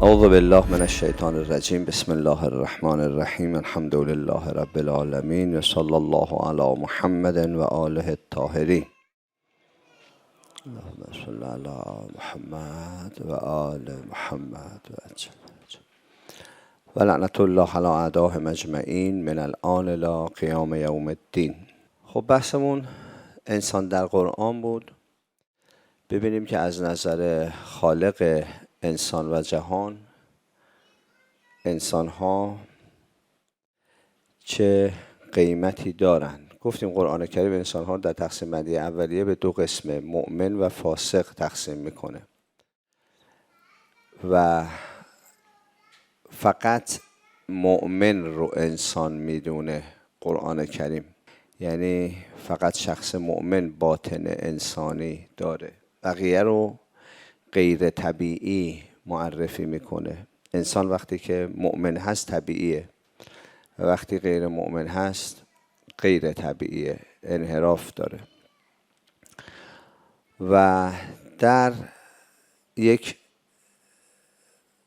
اعوذ بالله من الشیطان الرجیم. بسم الله الرحمن الرحیم. الحمد لله رب العالمین و صلی الله علی محمد و آله الطاهرین. اللهم صل علی محمد و آل محمد و لعنت الله علی اعدائهم اجمعین من الآن الی قیام یوم الدین. خب بحثمون انسان در قرآن بود. ببینیم که از نظر خالق انسان و جهان، انسان ها چه قیمتی دارند. گفتیم قرآن کریم انسان ها در تقسیم بندی اولیه به دو قسم، مؤمن و فاسق تقسیم میکنه و فقط مؤمن رو انسان میدونه قرآن کریم، یعنی فقط شخص مؤمن باطن انسانی داره، بقیه رو غیر طبیعی معرفی میکنه. انسان وقتی که مؤمن هست طبیعیه و وقتی غیر مؤمن هست غیر طبیعیه، انحراف داره. و در یک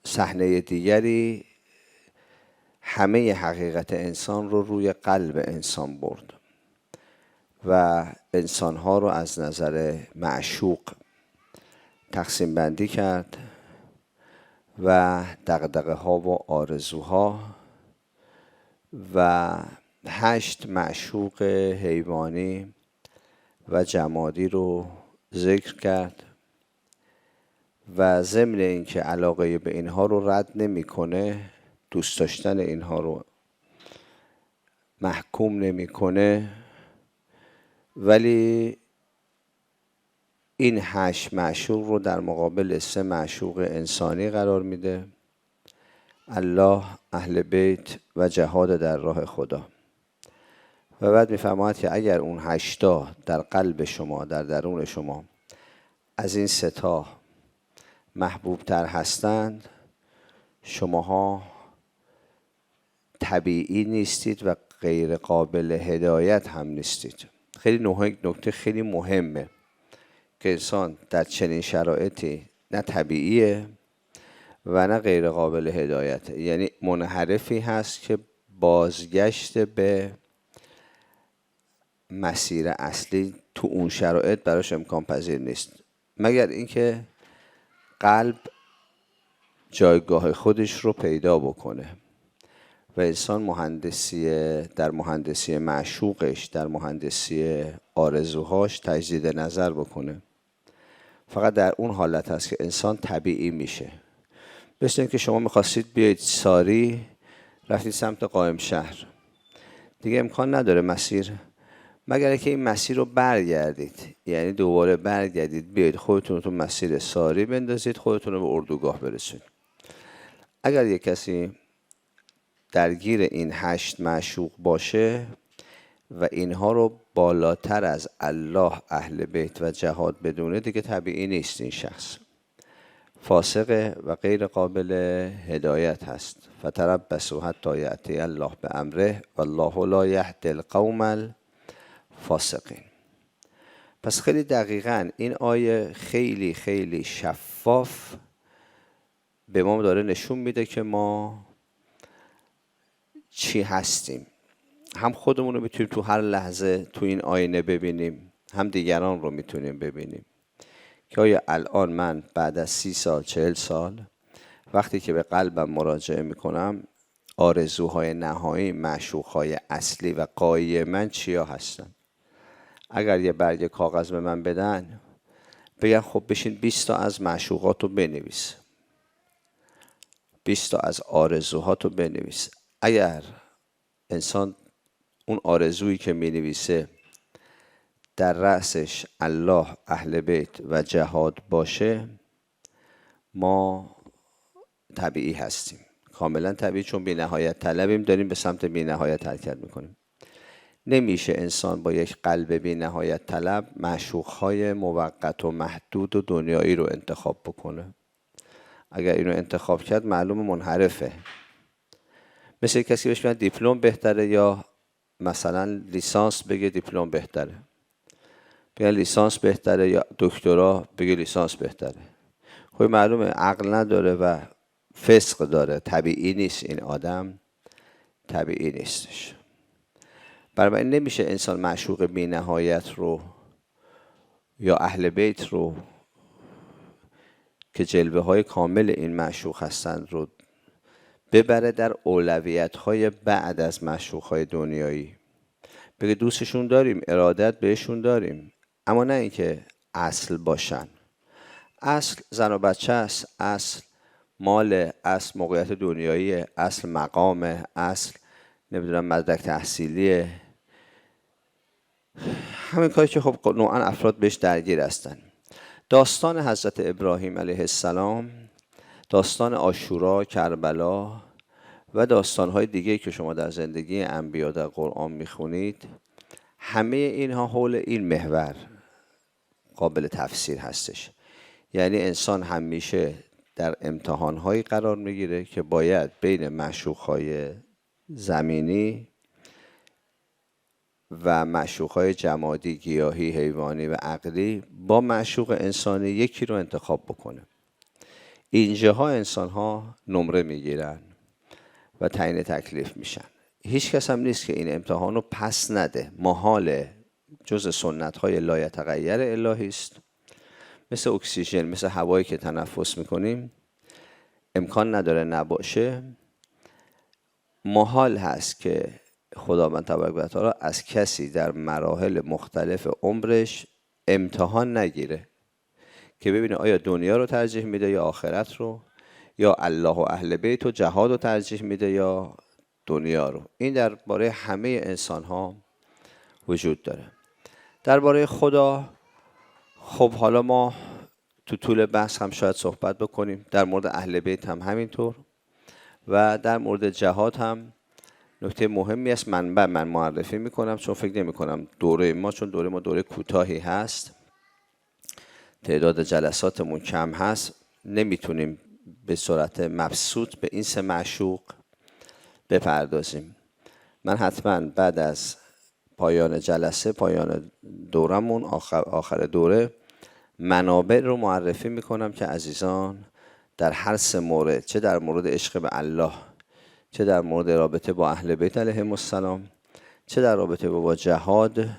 صحنه دیگری همه حقیقت انسان رو روی قلب انسان برد و انسانها رو از نظر معشوق تقسیم بندی کرد و دغدغه ها و آرزوها و 8 معشوق حیوانی و جمادی رو ذکر کرد و ضمن اینکه علاقه به اینها رو رد نمیکنه، دوست داشتن اینها رو محکوم نمیکنه، ولی این 8 معشوق رو در مقابل 3 معشوق انسانی قرار میده: الله، اهل بیت و جهاد در راه خدا. و بعد میفرماید که اگر اون 8 در قلب شما، در درون شما از این 3 محبوب تر هستند، شماها طبیعی نیستید و غیر قابل هدایت هم نیستید. خیلی نکته خیلی مهمه که انسان در چنین شرایطی نه طبیعیه و نه غیر قابل هدایته، یعنی منحرفی هست که بازگشت به مسیر اصلی تو اون شرایط براش امکان پذیر نیست، مگر اینکه قلب جایگاه خودش رو پیدا بکنه و انسان در مهندسی معشوقش، در مهندسی آرزوهاش تجدید نظر بکنه. فقط در اون حالت هست که انسان طبیعی میشه. مثل اینکه شما میخواستید بیایید ساری، رفتید سمت قائم شهر، دیگه امکان نداره مسیر، مگر اینکه این مسیر رو برگردید، یعنی دوباره برگردید بیایید خودتون رو تو مسیر ساری بندازید، خودتون رو به اردوگاه برسید. اگر یک کسی درگیر این 8 معشوق باشه و اینها رو بالاتر از الله، اهل بیت و جهاد بدونه، دیگه طبیعی نیست. این شخص فاسق و غیر قابل هدایت هست. فتربصوا حتی یأتی الله بامره والله لا یهدی القوم الفاسقین. پس خیلی دقیقاً این آیه خیلی خیلی شفاف به ما داره نشون میده که ما چی هستیم. هم خودمون رو میتونیم تو هر لحظه تو این آینه ببینیم، هم دیگران رو میتونیم ببینیم که آیا الان من بعد از 30 سال 40 سال وقتی که به قلبم مراجعه میکنم، آرزوهای نهایی، معشوقهای اصلی و غایی من چیا هستن؟ اگر یه برگ کاغذ به من بدن بگن خب بشین 20 تا از معشوقاتو بنویس، 20 تا از آرزوهاتو بنویس، اگر انسان اون آرزویی که می نویسه در رأسش الله، اهل بیت و جهاد باشه، ما طبیعی هستیم، کاملا طبیعی، چون بی نهایت طلبیم، داریم به سمت بی نهایت حرکت میکنیم. نمیشه انسان با یک قلب بی نهایت طلب معشوقهای موقت و محدود و دنیایی رو انتخاب بکنه. اگر اینو انتخاب کرد معلوم منحرفه. مثل کسی بهش میگن دیپلم بهتره یا مثلا لیسانس بگه دیپلم بهتره، بگه لیسانس بهتره یا دکترا بگه لیسانس بهتره. خب معلومه عقل نداره و فسق داره، طبیعی نیست، این آدم طبیعی نیستش. برای این نمیشه انسان معشوق بی نهایت رو یا اهل بیت رو که جلوه های کامل این معشوق هستند رو ببره در اولویت های بعد از معشوق های دنیایی. بگه دوستشون داریم، ارادت بهشون داریم، اما نه اینکه اصل باشن. اصل زن و بچه است، اصل مال، اصل موقعیت دنیایی، اصل مقام، اصل نمیدونم مدرک تحصیلیه. همین کاری که خب نوعا افراد بهش درگیر هستن. داستان حضرت ابراهیم علیه السلام، داستان عاشورا، کربلا و داستان‌های دیگه که شما در زندگی انبیا در قرآن میخونید، همه اینها حول این محور قابل تفسیر هستش. یعنی انسان همیشه در امتحان‌هایی قرار میگیره که باید بین معشوق‌های زمینی و معشوق‌های جمادی، گیاهی، حیوانی و عقلی با معشوق انسانی یکی رو انتخاب بکنه. اینجاها انسان‌ها نمره میگیرن و تعیین تکلیف میشن. هیچ کس هم نیست که این امتحان رو پس نده. محاله، جز سنت‌های لایتغیر الهی است. مثل اکسیژن، مثل هوایی که تنفس میکنیم، امکان نداره نباشه. محال هست که خداوند تبارک و تعالی از کسی در مراحل مختلف عمرش امتحان نگیره که ببینه آیا دنیا رو ترجیح میده یا آخرت رو، یا الله و اهل بیت و جهاد رو ترجیح میده یا دنیا رو. این درباره همه انسان ها وجود داره. درباره خدا خب حالا ما تو طول بحث هم شاید صحبت بکنیم، در مورد اهل بیت هم همینطور و در مورد جهاد هم نکته مهمی است. من معرفی میکنم چون فکر نمی کنم دوره ما، چون دوره ما دوره کوتاهی هست، تعداد جلساتمون کم هست، نمیتونیم به صورت مبسوط به این سه معشوق بپردازیم. من حتما بعد از پایان جلسه، پایان دورمون، آخر دوره، منابع رو معرفی میکنم که عزیزان در هر سه مورد، چه در مورد عشق به الله، چه در مورد رابطه با اهل بیت علیهم السلام، چه در رابطه با جهاد،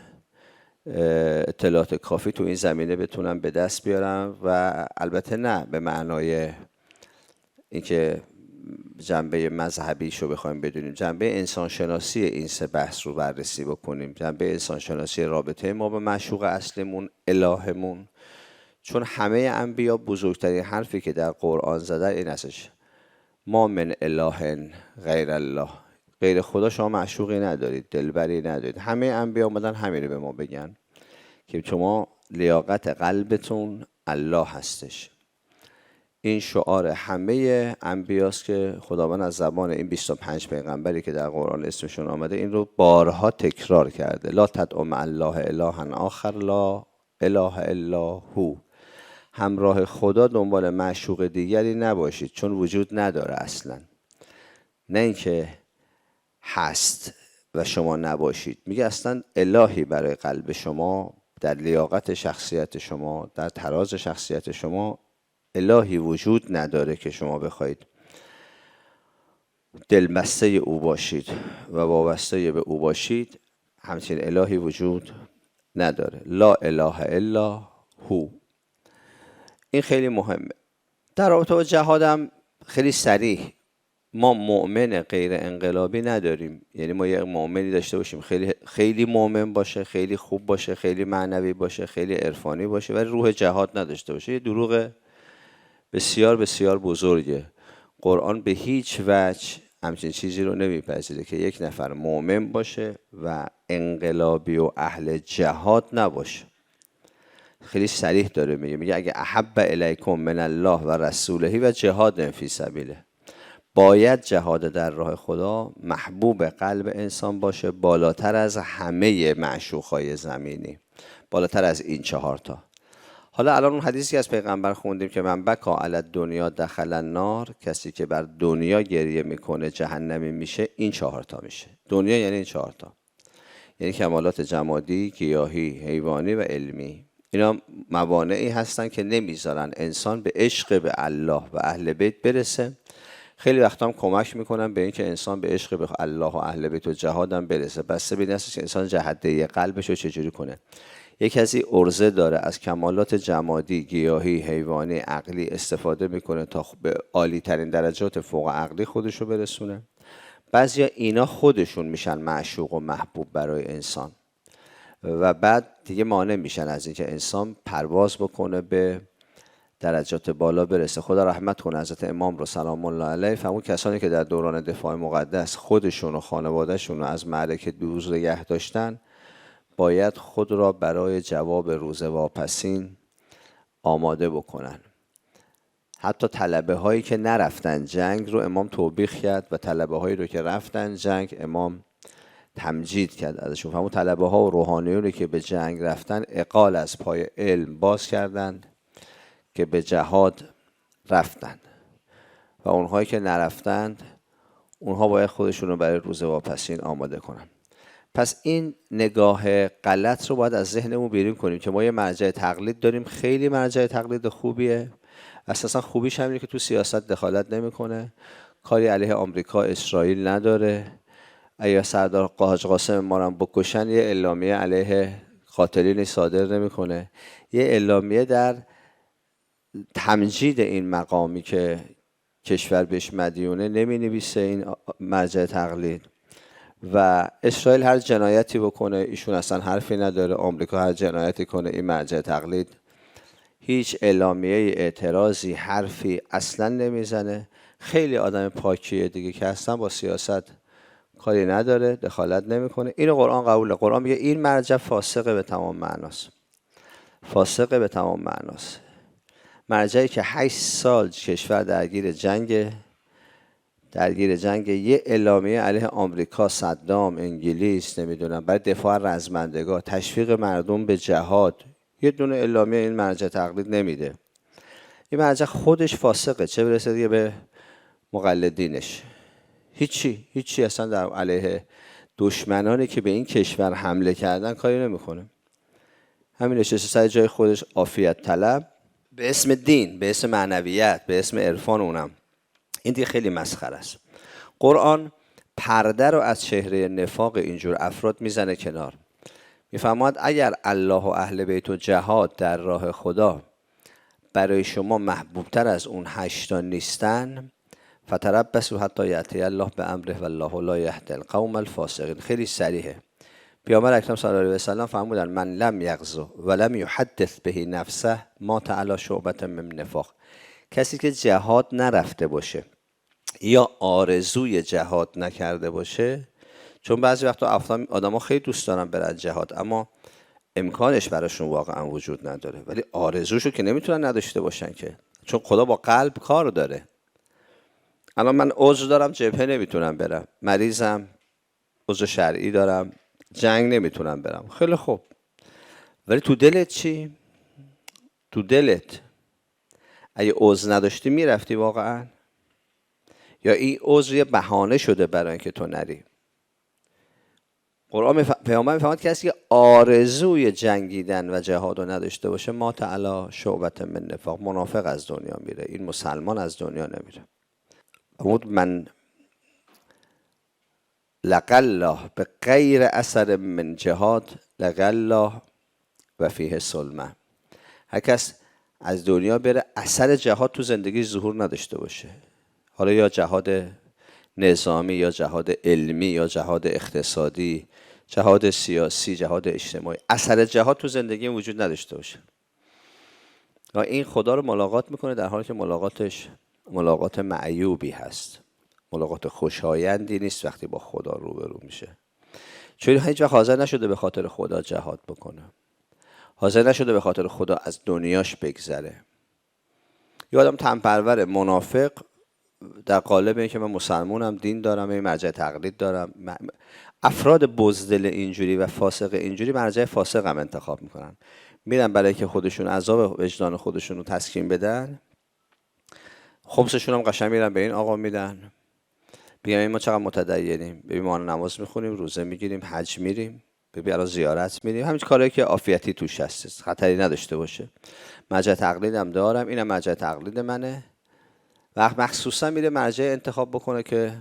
اطلاعات کافی تو این زمینه بتونم به دست بیارم. و البته نه به معنای اینکه جنبه مذهبیشو بخوایم بدونیم، جنبه انسانشناسی این سه بحث رو بررسی بکنیم، جنبه انسانشناسی رابطه ما با معشوق اصلیمون، الهمون. چون همه انبیا بزرگترین حرفی که در قرآن زدن این هستش: ما من اله غیر الله، غیر خدا شما معشوقی ندارید، دلبری ندارید. همه انبیا اومدن همین رو به ما بگن که شما لیاقت قلبتون الله هستش. این شعار همه انبیاست که خداوند از زبان این 25 پیغمبری که در قرآن اسمشون آمده این رو بارها تکرار کرده: لا تدعوا مع الله الها آخر لا اله الا هو. همراه خدا دنبال معشوق دیگری نباشید، چون وجود نداره اصلا. نه اینکه هست و شما نباشید، میگه اصلا الهی برای قلب شما، در لیاقت شخصیت شما، در تراز شخصیت شما الهی وجود نداره که شما بخواید دلبسته او باشید و وابسته به او باشید. همچین الهی وجود نداره. لا اله الا هو. این خیلی مهمه. در رابطه با جهادم خیلی صریح، ما مؤمن غیر انقلابی نداریم. یعنی ما یک مؤمنی داشته باشیم خیلی مؤمن باشه، خیلی خوب باشه، خیلی معنوی باشه، خیلی عرفانی باشه ولی روح جهاد نداشته باشه، یه دروغ بسیار بسیار بزرگه. قرآن به هیچ وجه همچین چیزی رو نمیپذیره که یک نفر مؤمن باشه و انقلابی و اهل جهاد نباشه. خیلی صریح داره میگه اگه احب الیکم من الله و رسوله و جهاد فی سبیله، باید جهاد در راه خدا محبوب قلب انسان باشه، بالاتر از همه معشوقهای زمینی، بالاتر از این 4 تا. حالا الان اون حدیثی که از پیغمبر خوندیم که من بکا علی الدنیا دخل النار، کسی که بر دنیا گریه میکنه جهنمی میشه، این 4 تا میشه. دنیا یعنی این 4 تا، یعنی کمالات جمادی، گیاهی، حیوانی و علمی. اینا موانعی هستن که نمیذارن انسان به عشق به الله و اهل بیت برسه خیلی وقتا هم کمک میکنن به اینکه انسان به عشق به الله و اهل بیت و جهاد هم برسه. بسته به این است که انسان جهده قلبش رو چجوری کنه. یک کسی عرضه داره از کمالات جمادی، گیاهی، حیوانی، عقلی استفاده میکنه تا به عالی ترین درجات فوق عقلی خودش رو برسونه. بعضیا اینا خودشون میشن معشوق و محبوب برای انسان و بعد دیگه مانع میشن از اینکه انسان پرواز بکنه به درجات بالا برسه. خدا رحمت کنه حضرت امام رو سلام الله علیه. فرمود کسانی که در دوران دفاع مقدس خودشون و خانوادهشون رو از معرکه دور نگه داشتن باید خود را برای جواب روز واپسین آماده بکنن. حتی طلبه هایی که نرفتن جنگ رو امام توبیخ کرد و طلبه هایی رو که رفتن جنگ امام تمجید کرد ازشون. فرمود طلبه ها و روحانیونی که به جنگ رفتن عقال از پای علم باز کردند که به جهاد رفتن و اونهایی که نرفتند اونها باید خودشون رو برای روز واپسین آماده کنن. پس این نگاه غلط رو باید از ذهنمون بیرون کنیم که ما یه مرجع تقلید داریم، خیلی مرجع تقلید خوبیه، اساسا خوبیش همینه که تو سیاست دخالت نمیکنه، کاری علیه آمریکا اسرائیل نداره. اگه سردار حاج قاسم ما رو بکشن یه اعلامیه علیه قاتلین صادر نمیکنه، یه اعلامیه در تمجید این مقامی که کشور بهش مدیونه نمی نویسه این مرجع تقلید. و اسرائیل هر جنایتی بکنه ایشون اصلا حرفی نداره، آمریکا هر جنایتی کنه این مرجع تقلید هیچ اعلامیه اعتراضی حرفی اصلا نمیزنه. خیلی آدم پاکیه دیگه که اصلا با سیاست کاری نداره، دخالت نمیکنه. اینو قرآن قبوله. قرآن میگه این مرجع فاسقه به تمام معناست، فاسقه به تمام معناست. مرجعی که 8 سال کشور درگیر جنگ یه اعلامیه علیه آمریکا، صدام، انگلیس، نمیدونم برای دفاع رزمندگاه، تشویق مردم به جهاد، یه دونه اعلامیه این مرجع تقلید نمیده. این مرجع خودش فاسقه، چه برسه دیگه به مقلدینش. هیچی اصلا در علیه دشمنانی که به این کشور حمله کردن کاری نمیکنه. همین نشسته سر جای خودش عافیت طلب به اسم دین، به اسم معنویت، به اسم عرفان. اونم این دیگه خیلی مسخره است. قرآن پرده رو از چهره نفاق اینجور افراد میزنه کنار. میفرماد اگر الله و اهل بیت و جهاد در راه خدا برای شما محبوبتر از اون 8 نیستن، فتربصوا حتی یأتی الله بامره والله لا یهدی القوم الفاسقین. خیلی صریحه. پیامبر اکرم صلی الله علیه و سلم فرمودن من لم یغزو ولم یحدث به نفسه مات علی شعبة من نفاق. کسی که جهاد نرفته باشه یا آرزوی جهاد نکرده باشه، چون بعضی وقتا آدما خیلی دوست دارن برن جهاد اما امکانش براشون واقعا وجود نداره، ولی آرزوشو که نمیتونن نداشته باشن که، چون خدا با قلب کار داره. الان من عذر دارم جبهه نمیتونم برم، مریضم، عذر شرعی دارم، جنگ نمیتونم برم، خیلی خوب، ولی تو دلت چی؟ تو دلت اگه عذر نداشتی میرفتی واقعا؟ یا این عذر یه بهانه شده برای اینکه تو نری؟ قرآن پیامبر میفهمد کسی که آرزوی جنگیدن و جهاد رو نداشته باشه مات علی شعبة من نفاق، منافق از دنیا میره، این مسلمان از دنیا نمیره. من لقى الله به غیر اثر من جهاد لقى الله و فیه سلمه. هر کس از دنیا بره اثر جهاد تو زندگی ظهور نداشته باشه، حالا یا جهاد نظامی یا جهاد علمی یا جهاد اقتصادی، جهاد سیاسی، جهاد اجتماعی، اثر جهاد تو زندگی وجود نداشته باشه و این خدا رو ملاقات میکنه در حالی که ملاقاتش ملاقات معیوبی هست، ملاقات خوشایندی نیست وقتی با خدا روبرو میشه. چون هیچ وقت حاضر نشده به خاطر خدا جهاد بکنه، حاضر نشده به خاطر خدا از دنیاش بگذره. یه آدم تنپرور منافق در قالب اینکه من مسلمونم، دین دارم، این مرجع تقلید دارم. افراد بزدل اینجوری و فاسق اینجوری مرجع فاسق هم انتخاب میکنن، میرن برای که خودشون عذاب وجدان خودشون رو تسکین بدن، خمسشون هم قشنگ میرن به این آقا میدن، بگم ما چقدر متدینیم، ببین ما نماز میخونیم، روزه میگیریم، حج میریم، ببین الان زیارت میریم، همین کارهایی که عافیتی توش هست، خطری نداشته باشه. مرجع تقلیدم دارم، اینم مرجع تقلید منه و مخصوصا میره مرجع انتخاب بکنه که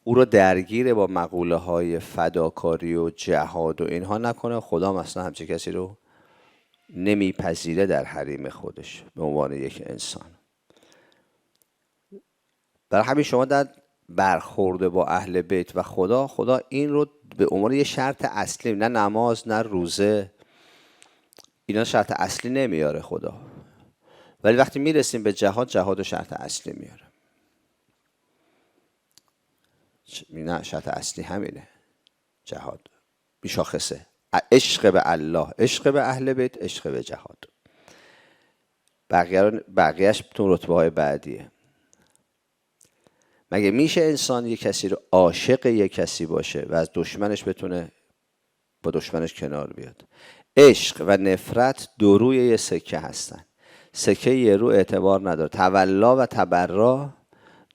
او رو درگیر با مقوله های فداکاری و جهاد و اینها نکنه. خدا مثلا همچه کسی رو نمیپذیره در حریم خودش به عنوان یک انسان. برای همین شما در برخورد با اهل بیت و خدا این رو به عنوان یه شرط اصلی، نه نماز نه روزه، اینا شرط اصلی نمیاره خدا، ولی وقتی میرسیم به جهاد شرط اصلی میاره. نه شرط اصلی همینه، جهاد بیشاخصه، عشق به الله، عشق به اهل بیت، عشق به جهاد. بقیهش تو رتبه های بعدیه. مگه میشه انسان یک کسی رو عاشق یک کسی باشه و از دشمنش بتونه با دشمنش کنار بیاد؟ عشق و نفرت دو روی یه سکه هستن. سکه یه رو اعتبار نداره. تولا و تبرا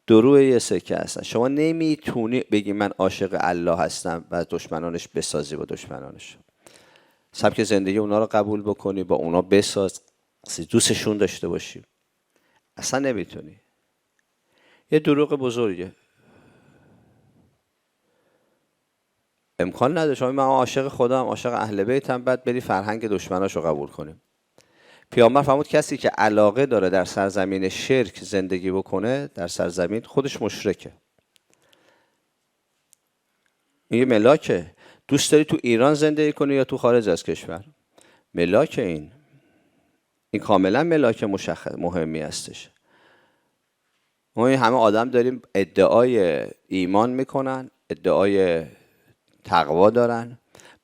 دو روی یه سکه هستن. شما نمیتونی بگی من عاشق الله هستم و از دشمنانش بسازی با دشمنانش. سبک زندگی اونا رو قبول بکنی، با اونا بساز، دوستشون داشته باشی. اصلا نمیتونی. یه دروغ بزرگه. امکان نداره شما من عاشق خودم، عاشق اهل بیتم، بعد بری فرهنگ دشمناشو قبول کنیم. پیامبر فرمود کسی که علاقه داره در سرزمین شرک زندگی بکنه، در سرزمین خودش مشرکه. این یه ملاکه. دوست داری تو ایران زندگی کنی یا تو خارج از کشور؟ ملاک این کاملا ملاک مهمی هستش. ما همه آدم داریم ادعای ایمان میکنن، ادعای تقوا دارن،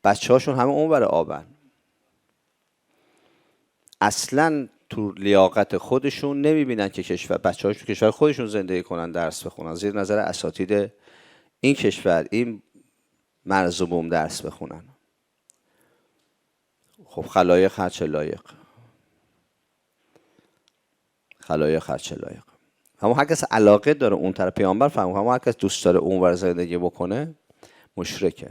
بچه‌هاشون همه اونور آبن. اصلا تو لیاقت خودشون نمیبینن که بچه‌هاش تو کشور خودشون زندگی کنن، درس بخونن، زیر نظر اساتید این کشور، این مرز و بوم درس بخونن. خب خلایق هر چه لایق. همون هر کس علاقه داره اون طرف، پیامبر فرمود همون هر کس دوست داره اونور زندگی بکنه مشرکه،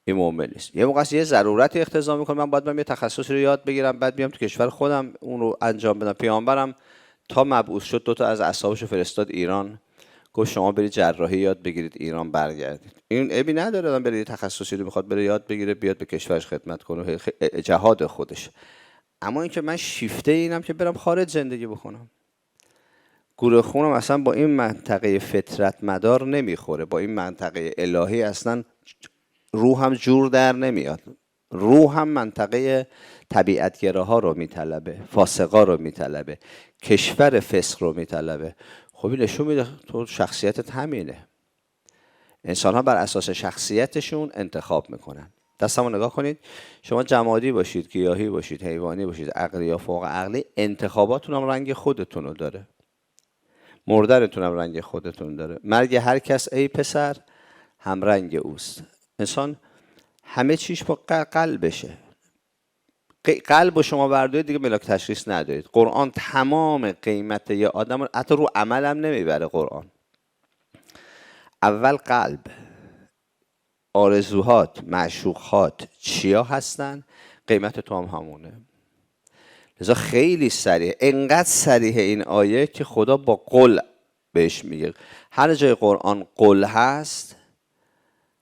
این مؤمن نیست. یه موقع یه ضرورتی اقتضا میکنه من باید یه تخصصی رو یاد بگیرم، بعد بیام تو کشور خودم اون رو انجام بدم. پیامبرم تا مبعوث شد 2 تا از اصحابش فرستاد ایران، گفت شما برید جراحی یاد بگیرید ایران برگردید. این ابی نداره آدم بره تخصصی رو میخواد بره یاد بگیره بیاد به کشورش خدمت کنه، جهاد خودش. اما اینکه من شیفته اینم که برم خارج زندگی بکنم، گوره خونم اصلا با این منطقه فطرت مدار نمیخوره، با این منطقه الهی اصلا روحم جور در نمیاد. روحم منطقه طبیعتگراها رو میطلبه، فاسقا رو میطلبه، کشور فسق رو میطلبه. خب این نشون میده تو شخصیتت همینه. انسان ها بر اساس شخصیتشون انتخاب میکنن. دستمو نگاه کنید، شما جمادی باشید، گیاهی باشید، حیوانی باشید، عقلی یا فوق عقلی، انتخاباتون هم رنگ خودتون رو داره. مردنتون هم رنگ خودتون داره. مرگ هر کس ای پسر هم رنگ اوست. انسان همه چیش با قلبشه. قلب و شما بردارید دیگه ملاک تشخیص ندارید. قرآن تمام قیمت یه آدم رو حتی رو عمل هم نمیبره. قرآن اول قلب، آرزوهات، معشوقات چیا هستن، قیمت تو هم همونه. لذا خیلی سریع، انقدر سریع این آیه که خدا با قل بهش میگه. هر جای قرآن قل هست،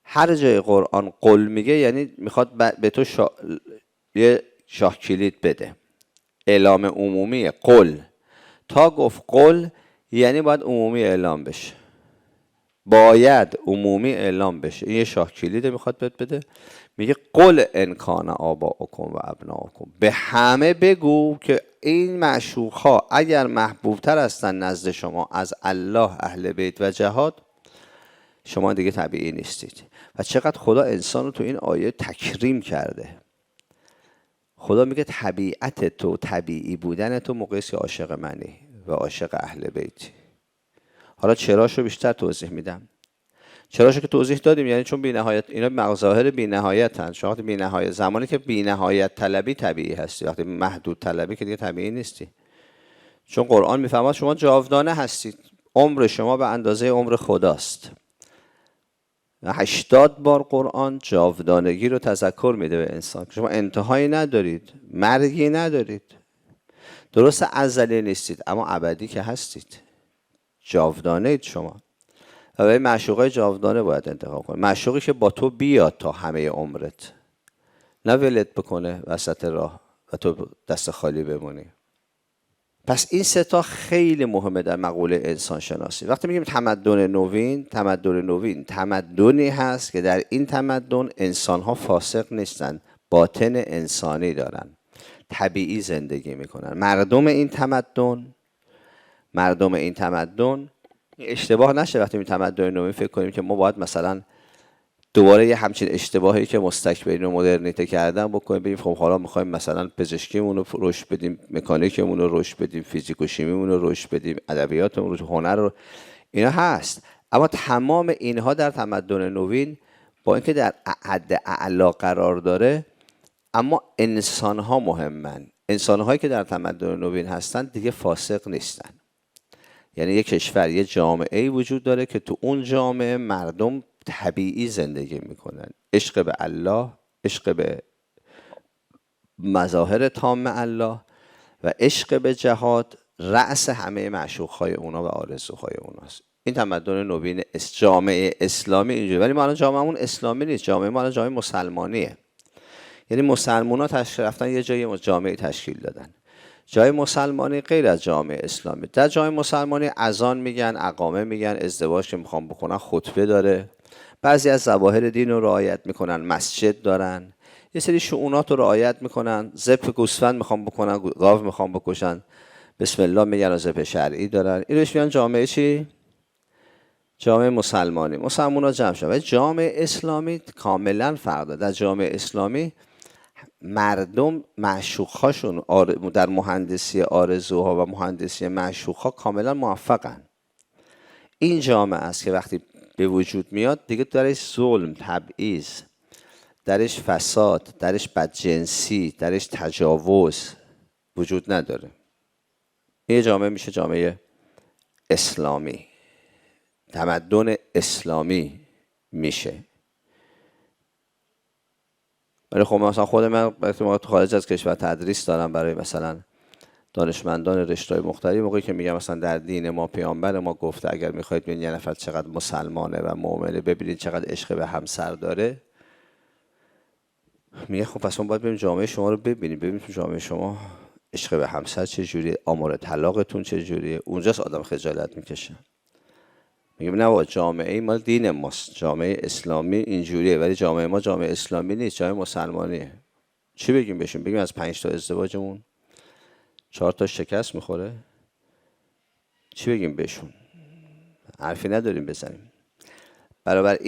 هر جای قرآن قل میگه یعنی میخواد به تو یه شاه کلید بده، اعلام عمومی. قل تا گفت قل یعنی باید عمومی اعلام بشه، باید عمومی اعلام بشه. این یه شاه کلیده میخواد بده. میگه قل ان کان آباؤکم و ابناؤکم، به همه بگو که این معشوق ها اگر محبوب تر هستن نزد شما از الله، اهل بیت و جهاد، شما دیگه طبیعی نیستید. و چقدر خدا انسان رو تو این آیه تکریم کرده. خدا میگه طبیعت تو، طبیعی بودن تو موقعی که عاشق منی و عاشق اهل بیتی. حالا چراشو بیشتر توضیح میدم. چراشو که توضیح دادیم، یعنی چون بی‌نهایت اینا مظاهر بی‌نهایتن. شما وقتی بی‌نهایت، زمانی که بی‌نهایت طلبی طبیعی هستی، وقتی محدود طلبی که دیگه طبیعی نیستی. چون قرآن میفهمد شما جاودانه هستید، عمر شما به اندازه عمر خداست. 80 بار قرآن جاودانگی رو تذکر میده به انسان. شما انتهایی ندارید، مرگی ندارید. درست ازلی نیستید اما ابدی که هستید، جاودانه اید شما. و برای معشوقای جاودانه باید انتخاب کنید، معشوقی که با تو بیاد تا همه عمرت، نه ولت بکنه وسط راه و تو دست خالی بمونی. پس این سه تا خیلی مهمه در مقوله انسان شناسی. وقتی میگیم تمدن نوین، تمدنی هست که در این تمدن انسان‌ها فاسق نیستن، باطن انسانی دارن، طبیعی زندگی میکنن. مردم این تمدن اشتباه نشه وقتی می تمدن نوین فکر کنیم که ما باید مثلا دوباره یه همچین اشتباهی که مستکبرین و مدرنیته کردن بکنیم، بگیم خب حالا میخوایم مثلا پزشکیمون رو رشد بدیم، مکانیکمون رو رشد بدیم، فیزیک و شیمیمون رو رشد بدیم، ادبیاتمون رو، هنر رو، اینا هست. اما تمام اینها در تمدن نوین با اینکه در حد اعلا قرار داره، اما انسان‌ها مهمن. انسان‌هایی که در تمدن نوین هستن دیگه فاسق نیستن. یعنی یک کشور، یه جامعه‌ای وجود داره که تو اون جامعه مردم طبیعی زندگی میکنن، عشق به الله، عشق به مظاهر تام الله و عشق به جهاد رأس همه معشوق‌های اونا و آرزوهای اوناست. این تمدن نوین جامعه اسلامی اینجوری. ولی ما الان جامعهمون اسلامی نیست، جامعه ما الان جامعه مسلمانیه. یعنی مسلمان‌ها تشکیل رفتن یه جای جامعه تشکیل دادن، جای مسلمانی غیر از جامعه اسلامی. در جامعه مسلمانی اذان میگن، اقامه میگن، ازدواج که میخوام بکنن خطبه داره، بعضی از ظواهر دین رو رعایت میکنن، مسجد دارن، یه سری شؤونات رو رعایت میکنن، ذبح گوسفند میخوام بکنن، گاو میخوام بکشن، بسم الله میگن و ذبح شرعی دارن. این روش میگن جامعه چی؟ جامعه مسلمانی. مسلمان‌ها جمع شدن. ولی جامعه اسلامی کاملا فرق داره. در جامعه اسلامی مردم معشوق‌هاشون در مهندسی آرزوها و مهندسی معشوق‌ها کاملا موفقن. این جامعه است که وقتی به وجود میاد دیگه درش ظلم، تبعیض، درش فساد، درش بدجنسی، درش تجاوز وجود نداره. این جامعه میشه جامعه اسلامی، تمدن اسلامی میشه. ولی خب مثلا خود من وقتی تو خارج از کشور تدریس دارم برای مثلا دانشمندان رشته‌های مختلف، موقعی که میگم مثلا در دین ما پیامبر ما گفته اگر میخواید ببینید یه نفر چقدر مسلمانه و مؤمنه، ببینید چقدر عشق به همسر داره، میگه خب پس ما باید بریم جامعه شما رو ببینیم تو جامعه شما عشق به همسر چه جوریه، آمار طلاقتون چه جوریه. اونجاست آدم خجالت میکشه. میگم نه با جامعه ما دین ماست، جامعه اسلامی اینجوریه، ولی جامعه ما جامعه اسلامی نیست، جامعه مسلمانیه. چی بگیم بهشون؟ بگیم از 5 تا ازدواجمون 4 تا شکست میخوره؟ چی بگیم بهشون؟ حرفی نداریم بزنیم. برابر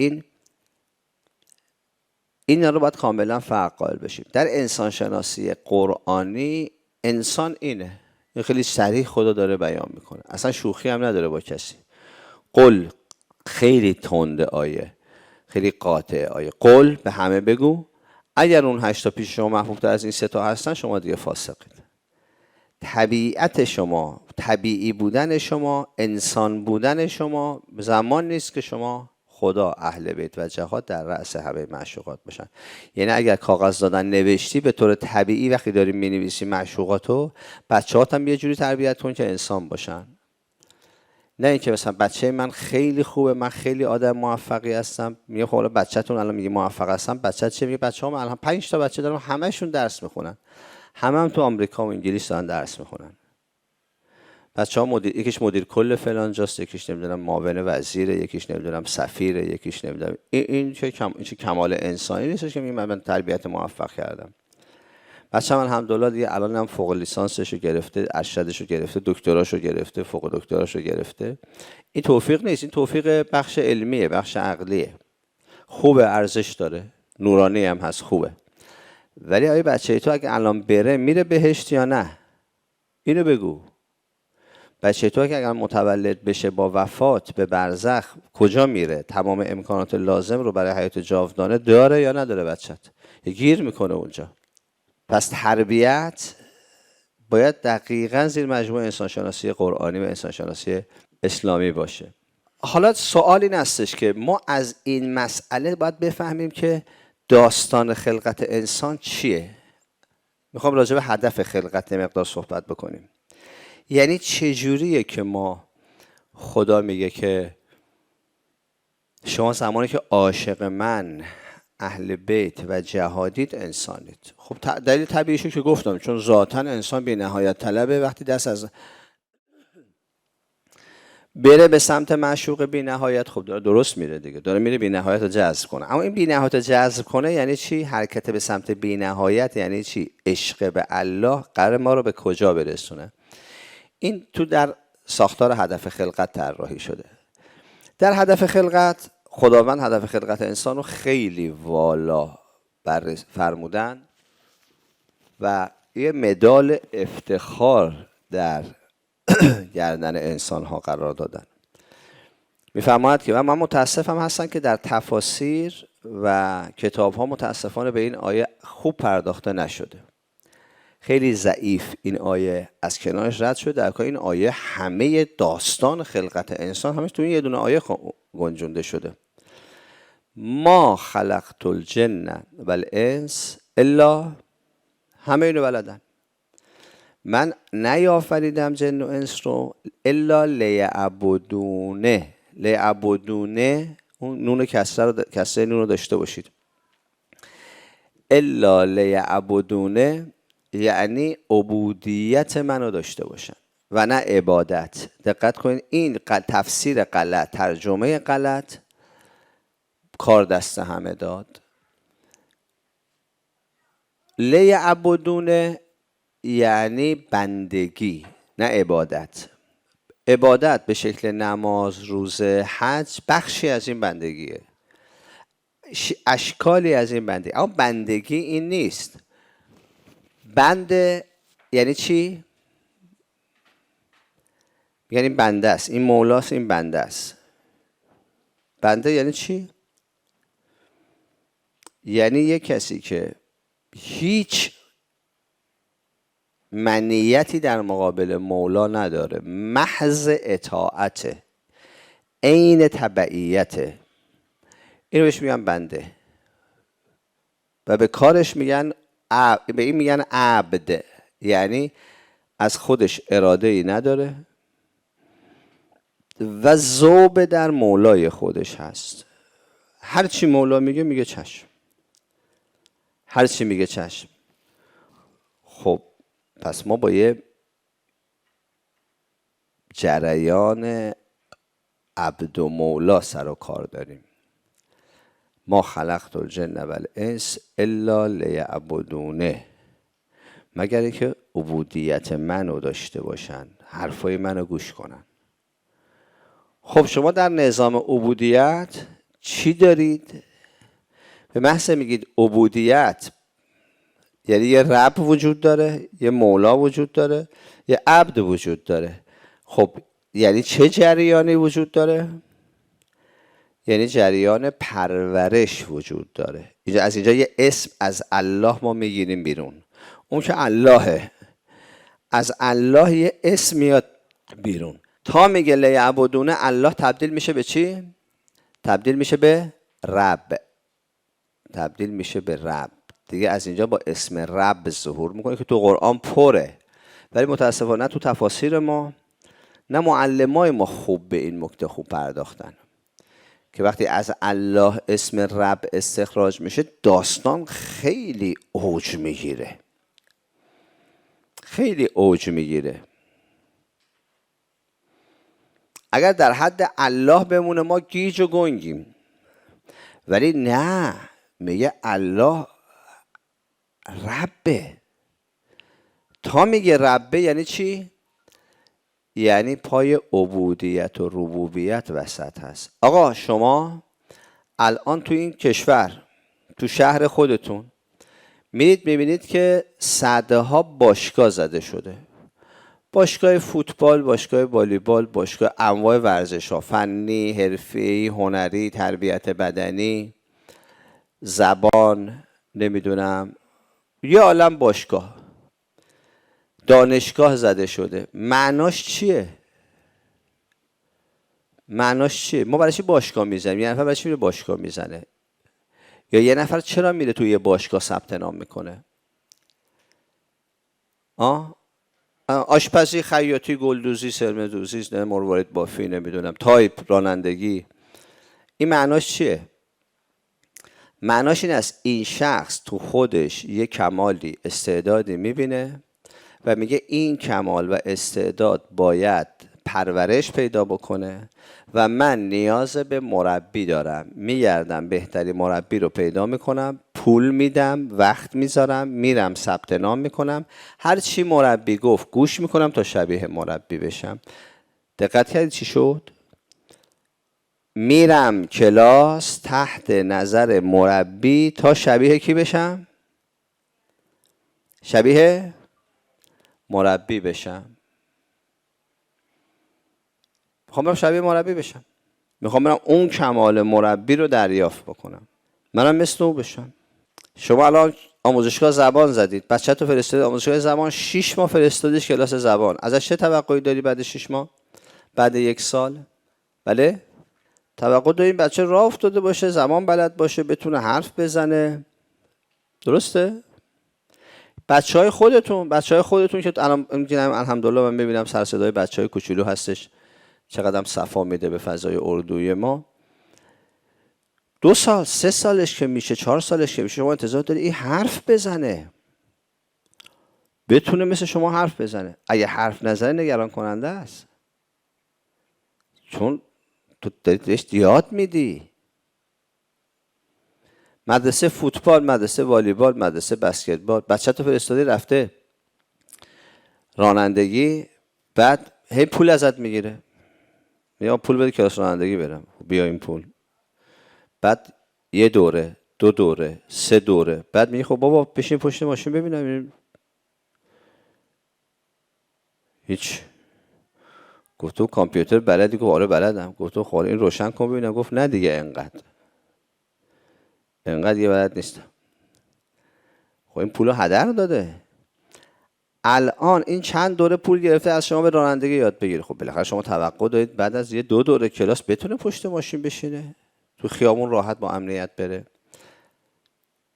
این رو باید کاملا فرق قائل بشیم. در انسان شناسی قرآنی انسان اینه، این خیلی صریح خدا داره بیان میکنه، اصلا شوخی هم نداره با کسی. قل خیلی تنده آیه، خیلی قاطع آیه. قل به همه بگو اگر اون 8 تا پیش شما محبوب‌تر از این 3 تا هستن شما دیگه فاسقید. طبیعت شما، طبیعی بودن شما، انسان بودن شما زمان نیست که شما خدا، اهل بیت و جهاد در رأس همه معشوقات باشن. یعنی اگر کاغذ دادن نوشتی به طور طبیعی وقتی داری می‌نویسی معشوقاتو، بچه‌هات هم یه جوری تربیت کن که انسان باشن. نه اینکه مثلا بچه من خیلی خوبه، من خیلی آدم موفقی هستم، میگه خب حالا بچه‌تون الان میگه موفق هستم، بچه‌ت چه میگه؟ بچه‌هام الان 5 تا بچه دارم، همه‌شون درس میخونن، هم تو آمریکا و انگلیس دارن درس میخونن. بچه‌ها یکیش مدیر کل فلان جاست، یکیش نمیدونم معاون وزیره، یکیش نمیدونم سفیره، یکیش نمیدونم این چه کمال انسانی نیست که من تربیت موفق کردم. بچه‌م الحمدلله دیگه الان هم فوق لیسانسشو گرفته، ارشدشو گرفته، دکتراشو گرفته، فوق دکتراشو گرفته. این توفیق نیست، این توفیق بخش علمیه، بخش عقلیه. خوبه، ارزش داره، نورانی هم هست، خوبه. ولی آیا بچه تو اگه الان بره میره بهشت یا نه؟ اینو بگو. بچه تو اگه متولد بشه با وفات به برزخ کجا میره؟ تمام امکانات لازم رو برای حیات جاودانه داره یا نداره بچت؟ گیر میکنه اونجا. پس تربیت باید دقیقاً زیر مجموعه انسانشناسی قرآنی و انسانشناسی اسلامی باشه. حالا سوال این هستش که ما از این مسئله باید بفهمیم که داستان خلقت انسان چیه؟ میخوام راجع به هدف خلقت مقدار صحبت بکنیم. یعنی چجوریه که ما خدا میگه که شما زمانی که عاشق من، اهل بیت و جهادید انسانید. خب دلیل طبیعیشو که گفتم، چون ذاتاً انسان بی نهایت طلبه. وقتی دست از بره به سمت معشوق بی نهایت، خب داره درست میره دیگه، داره میره بی نهایت رو جذب کنه. اما این بی نهایت رو جذب کنه یعنی چی؟ حرکت به سمت بی نهایت یعنی چی؟ عشق به الله قرار ما رو به کجا برسونه؟ این تو در ساختار هدف خلقت طراحی شده. در هدف خلقت خداوند هدف خلقت انسان رو خیلی والا فرمودن و یه مدال افتخار در گردن انسان ها قرار دادن. میفرماید که من متاسفم هستم که در تفاسیر و کتاب ها متاسفانه به این آیه خوب پرداخته نشده. خیلی ضعیف این آیه از کنارش رد شده، در حالی این آیه همه داستان خلقت انسان همش تو این یه دونه آیه گنجونده شده. ما خلقت الجن والانس الا، همه اینو بلدن، من نیافریدم جن و انس رو الا لیعبدونه. لیعبدونه، اون نون کسره نون رو داشته باشید. الا لیعبدونه یعنی عبودیت منو داشته باشن و نه عبادت. دقت کنید، این تفسیر غلط، ترجمه غلط کار دست همه داد. لیعبدونه یعنی بندگی نه عبادت. عبادت به شکل نماز، روزه، حج بخشی از این بندگیه، اشکالی از این بندگی. اما بندگی این نیست. بنده یعنی چی؟ یعنی بنده است، این مولاست، این بنده است. بنده یعنی چی؟ یعنی یک کسی که هیچ منیتی در مقابل مولا نداره، محض اطاعته، عین تبعیته، اینو بهش میگن بنده. و به کارش میگن به این میگن عبد، یعنی از خودش اراده ای نداره و ذوب در مولای خودش هست. هر چی مولا میگه چشم، هر چی میگه چشم. خب پس ما با یه جریان عبد و مولا سر و کار داریم. ما خلقت الجن والانس الا لیعبدونه، مگر اینکه عبودیت منو داشته باشن، حرفای منو گوش کنن. خب شما در نظام عبودیت چی دارید؟ به محض میگید عبودیت یعنی یه رب وجود داره، یه مولا وجود داره، یه عبد وجود داره. خب یعنی چه جریانی وجود داره؟ یعنی جریان پرورش وجود داره. از اینجا یه اسم از الله ما میگیریم بیرون، اون که اللهه. از الله یه اسم میاد بیرون. تا میگه لیعبدونه، الله تبدیل میشه به چی؟ تبدیل میشه به رب. تبدیل میشه به رب دیگه. از اینجا با اسم رب ظهور میکنه که تو قرآن پره، ولی متاسفانه تو تفاسیر ما نه معلمای ما خوب به این نکته خوب پرداختن که وقتی از الله اسم رب استخراج میشه داستان خیلی اوج میگیره، خیلی اوج میگیره. اگر در حد الله بمونه ما گیج و گنگیم، ولی نه، میگه الله ربه. تا میگه ربه یعنی چی؟ یعنی پای عبودیت و ربوبیت وسط هست. آقا شما الان تو این کشور، تو شهر خودتون میرید میبینید که صدها باشگاه زده شده. باشگاه فوتبال، باشگاه والیبال، باشگاه انواع ورزش ها، فنی، حرفی، هنری، تربیت بدنی، زبان، نمیدونم، یه عالم باشگاه، دانشگاه زده شده. معناش چیه؟ معناش چیه؟ ما برای چی باشگاه میزنیم؟ یه نفر برای چی میره باشگاه میزنه؟ یا یه نفر چرا میره توی یه باشگاه ثبت نام میکنه؟ آشپزی، خیاطی، گلدوزی، سرمه‌دوزی، مروارید بافی، نمیدونم تایپ، رانندگی. این معناش چیه؟ معناش این است این شخص تو خودش یه کمالی، استعدادی میبینه و میگه این کمال و استعداد باید پرورش پیدا بکنه و من نیاز به مربی دارم. میگردم بهترین مربی رو پیدا میکنم، پول میدم، وقت میذارم، میرم ثبت نام میکنم، هر چی مربی گفت گوش میکنم تا شبیه مربی بشم. دقت کردید چی شد؟ میرم کلاس تحت نظر مربی تا شبیه کی بشم؟ شبیه مربی بشم. میخوام برم شبیه مربی بشم، میخوام برم اون کمال مربی رو دریافت بکنم، منم مثل او بشم. شما الان آموزشگاه زبان زدید، بچه تو فرستادید آموزشگاه زبان، 6 ماه فرستادیش کلاس زبان، ازش چه توقعی داری بعد 6 ماه؟ بعد 1 سال؟ بله؟ توقع داری این بچه راه افتاده باشه، زبان بلد باشه، بتونه حرف بزنه. درسته؟ بچهای خودتون که الان میگم الحمدلله من ببینم سر صدای بچهای کوچولو هستش، چقدر صفا میده به فضای اردوی ما. 2 سال 3 سالش که میشه، 4 سالش که میشه، شما انتظار داری این حرف بزنه، بتونه مثل شما حرف بزنه. اگه حرف نزنه نگران کننده است، چون تو داریش یاد میدی. مدرسه فوتبال، مدرسه والیبال، مدرسه بسکتبال، بچه تو فرستادی رفته رانندگی، بعد هی پول ازت میگیره، میگه پول بده کلاس رانندگی برم، بیا این پول. بعد 1 دوره، 2 دوره، 3 دوره، بعد میگه خب بابا بشین پشت ماشین ببینم. هیچ. گفت تو کامپیوتر بلدی؟ گفت آره بلدم. گفت تو این روشن کن ببینم. گفت نه دیگه انقدر یه بلد نیستم. خب این پولو هدر داده. الان این چند دوره پول گرفته از شما به رانندگی یاد بگیره. خب بالاخره شما توقع دارید بعد از 2 دوره کلاس بتونه پشت ماشین بشینه، تو خیابون راحت با امنیت بره.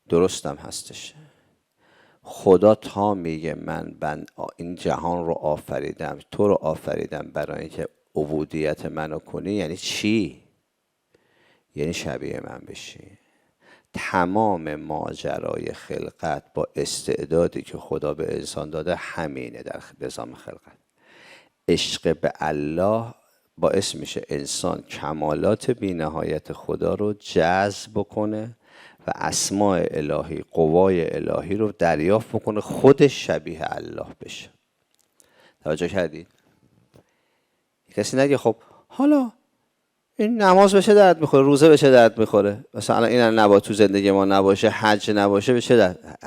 درستم هستش. خدا تا میگه من این جهان رو آفریدم، تو رو آفریدم برای اینکه عبودیت منو کنی، یعنی چی؟ یعنی شبیه من بشی. تمام ماجرای خلقت با استعدادی که خدا به انسان داده همینه. در نظام خلقت عشق به الله باعث میشه انسان کمالات بی‌نهایت خدا رو جذب بکنه و اسماء الهی، قوای الهی رو دریافت بکنه، خودش شبیه الله بشه. توجه کردید؟ کسی نگه خب حالا این نماز بشه درد میخوره، روزه بشه درد میخوره، مثلا این نباید تو زندگی ما نباشه، حج نباشه بشه درد.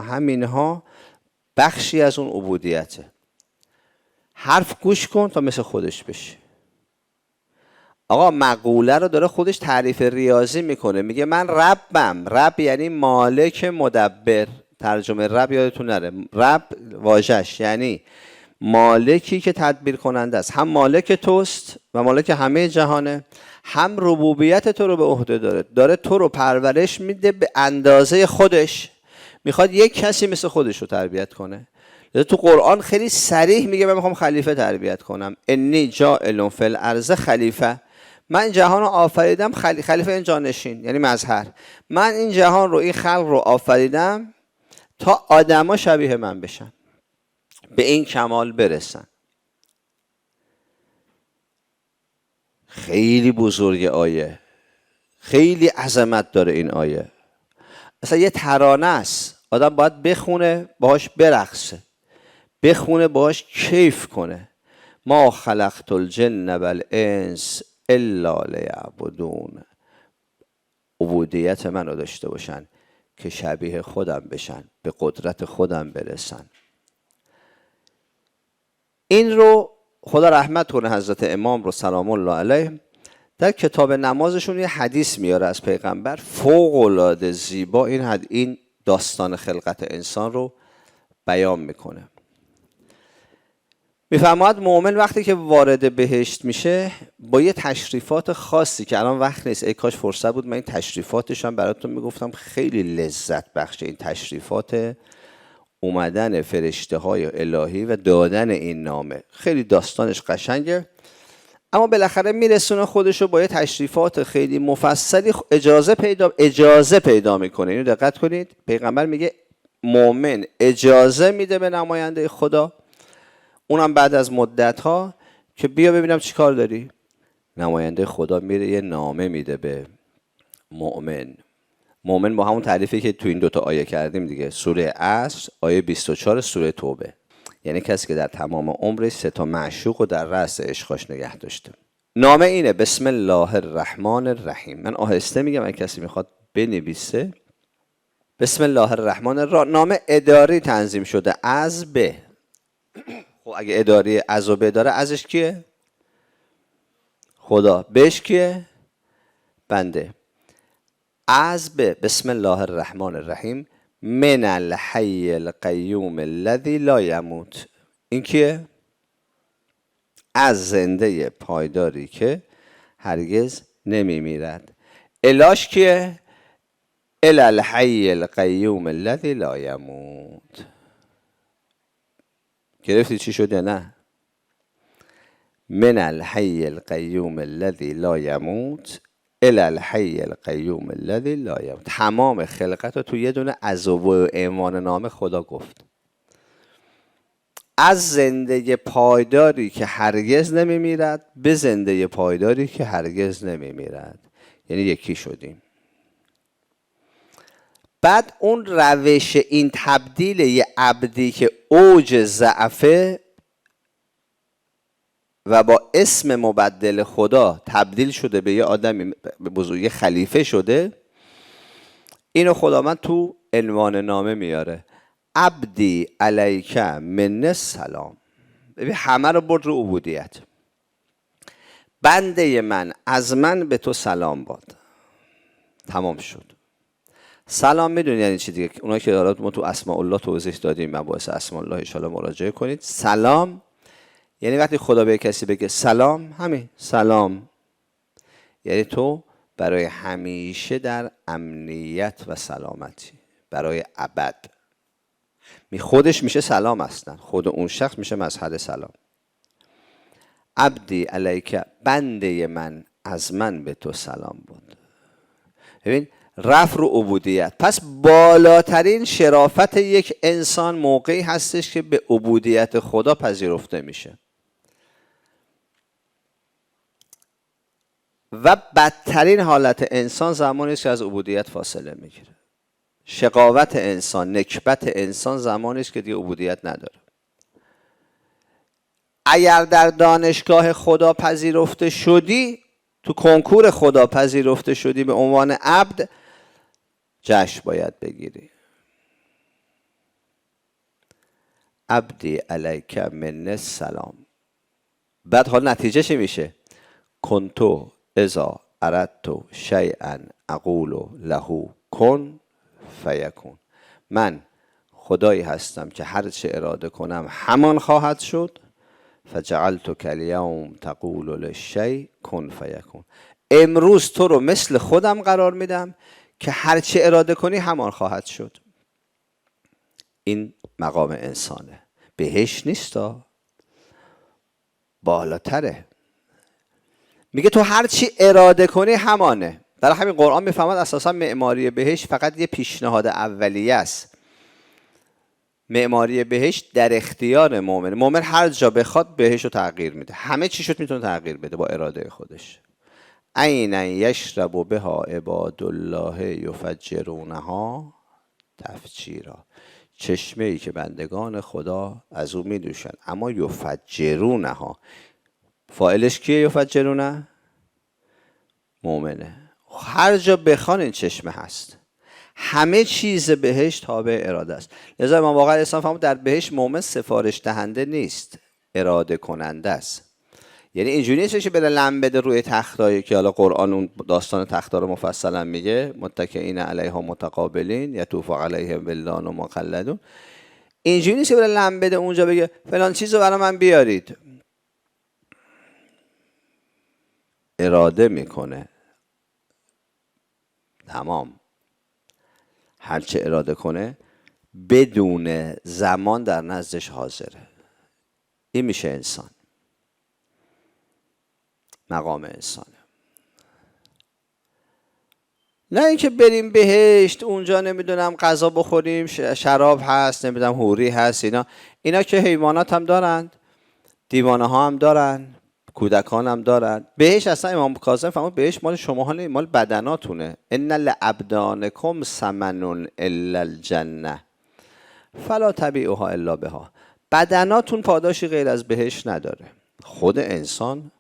همینها بخشی از اون عبودیته. حرف گوش کن تا مثل خودش بشه. آقا مقوله رو داره خودش تعریف ریاضی میکنه، میگه من ربم. رب یعنی مالک مدبر. ترجمه رب یادتون نره، رب واژش یعنی مالکی که تدبیر کننده است. هم مالک توست و مالک همه جهانه، هم ربوبیت تو رو به عهده داره تو رو پرورش میده به اندازه خودش. میخواد یک کسی مثل خودش رو تربیت کنه. تو قرآن خیلی صریح میگه من میخوام خلیفه تربیت کنم. انی جاعل فی الارض خلیفه. من این جهان رو آفریدم، خلیفه این جانشین یعنی مظهر. من این جهان رو، این خلق رو آفریدم تا آدما شبیه من بشن، به این کمال برسن. خیلی بزرگ آیه، خیلی عظمت داره این آیه. اصلا یه ترانه است، آدم باید بخونه باهاش برقصه، بخونه باهاش کیف کنه. ما خلقت الجن والانس الا لیعبدون. عبودیت منو داشته باشن که شبیه خودم بشن، به قدرت خودم برسن. این رو خدا رحمت کنه حضرت امام رو سلام الله علیه، در کتاب نمازشون یه حدیث میاره از پیغمبر فوق العاده زیبا. این داستان خلقت انسان رو بیان میکنه. میفرماید مؤمن وقتی که وارد بهشت میشه با یه تشریفات خاصی که الان وقت نیست، ای کاش فرصت بود من این تشریفاتش هم براتون میگفتم، خیلی لذت بخشه این تشریفات اومدن فرشته های الهی و دادن این نامه. خیلی داستانش قشنگه، اما بالاخره میرسونه خودشو با یه تشریفات خیلی مفصلی اجازه پیدا میکنه. اینو دقت کنید، پیغمبر میگه مؤمن اجازه میده به نماینده خدا، اونم بعد از مدت ها، که بیا ببینم چی کار داری. نماینده خدا میره یه نامه میده به مؤمن. مؤمن با همون تعریفی که تو این دوتا آیه کردیم دیگه، سوره عصر آیه 24 سوره توبه، یعنی کسی که در تمام عمرش 3 معشوق رو در رأس عشقاش نگه داشته. نامه اینه: بسم الله الرحمن الرحیم. من آهسته میگم، اگه کسی میخواد بنویسه. بسم الله الرحمن الرحیم. نامه اداری تنظیم شده از به. خب اگه اداری از و به داره، ازش کیه؟ خدا. بهش کیه؟ بنده. از به بسم الله الرحمن الرحیم من الحی القیوم الذی لا یموت. این کیه؟ از زنده پایداری که هرگز نمی میرد. الاش کیه؟ الالحی القیوم الذی لا یموت. گرفتی چی شد یا نه؟ من الحی القیوم الذی لا یموت الالحی القیوم الذی لا یموت. تمام خلقت رو تو یه دونه از و ایمان نامه خدا گفت. از زنده پایداری که هرگز نمیمیرد به زنده پایداری که هرگز نمیمیرد، یعنی یکی شدیم. بعد اون روش این تبدیل یه عبدی که اوج ضعفه و با اسم مبدل خدا تبدیل شده به یه آدمی بزرگ، یه خلیفه شده، اینو خداوند تو عنوان نامه میاره: عبدی علیک من السلام. ببین همه رو برد رو عبودیت. بنده من از من به تو سلام باد. تمام شد. سلام میدونی یعنی چی دیگه؟ اونایی که ما تو اسماء الله توضیح دادیم، مباحث اسماء الله ان شاء الله مراجعه کنید. سلام یعنی وقتی خدا به کسی بگه سلام، همین سلام، یعنی تو برای همیشه در امنیت و سلامتی، برای ابد. خودش میشه سلام هستن، خود اون شخص میشه مظهر سلام. عبدی علیک، بنده من از من به تو سلام بود. ببین رفع رو عبودیت. پس بالاترین شرافت یک انسان موقعی هستش که به عبودیت خدا پذیرفته میشه و بدترین حالت انسان زمانی است که از عبودیت فاصله میگیره. شقاوت انسان، نکبت انسان زمانی است که دیگه عبودیت نداره. اگر در دانشگاه خدا پذیرفته شدی، تو کنکور خدا پذیرفته شدی به عنوان عبد، جشن باید بگیری. عبدی علیک من السلام. بعد حال نتیجه چی میشه؟ کنتو اذا اردت شیئا اقول له کن فیکون. من خدایی هستم که هر چه اراده کنم همان خواهد شد. فجعلتک الیوم تقول للشیء کن فیکون. امروز تو رو مثل خودم قرار میدم که هر چه اراده کنی همان خواهد شد. این مقام انسانه. بهش نیستا، بالاتره. میگه تو هر چی اراده کنی همانه. در همین قرآن میفهمد اساسا معماری بهشت فقط یه پیشنهاد اولیه است. معماری بهشت در اختیار مؤمن. مؤمن هر جا بخواد بهشت رو تغییر میده. همه چیشو میتونه تغییر بده با اراده خودش. عینا یشرب بها عباد الله یفجرونها تفجیرا. چشمه ای که بندگان خدا از او میدوشن، اما یفجرونها، فاعلش کیه؟ یفجرونه مؤمنه. هر جا بخوان این چشمه هست. همه چیز بهشت تابع اراده است. لذا امام باقر اسلام فرمود در بهشت مؤمن سفارش دهنده نیست، اراده کننده است. یعنی اینجوری نیست که بره لم بده روی تختایی که حالا قرآن اون داستان تختا رو مفصلا میگه، متکئین علیها متقابلین یطوف علیهم ولدان و مخلدون. اینجوری نیست که بره لم بده اونجا بگه فلان چیزو برای من بیارید. اراده میکنه. تمام. هر چه اراده کنه بدون زمان در نزدش حاضره. این میشه انسان، مقام انسانه. نه اینکه بریم بهشت اونجا نمیدونم غذا بخوریم، شراب هست، نمیدونم حوری هست، اینا که حیوانات هم دارند، دیوانه ها هم دارن، کودکان هم دارن. بهشت اصلا امام کاظم فرمود بهشت مال شما، مال بدناتونه. ان لابدانکم ثمن الا الجنه فلا تبیعوها الا بها. بدناتون پاداشی غیر از بهشت نداره. خود انسان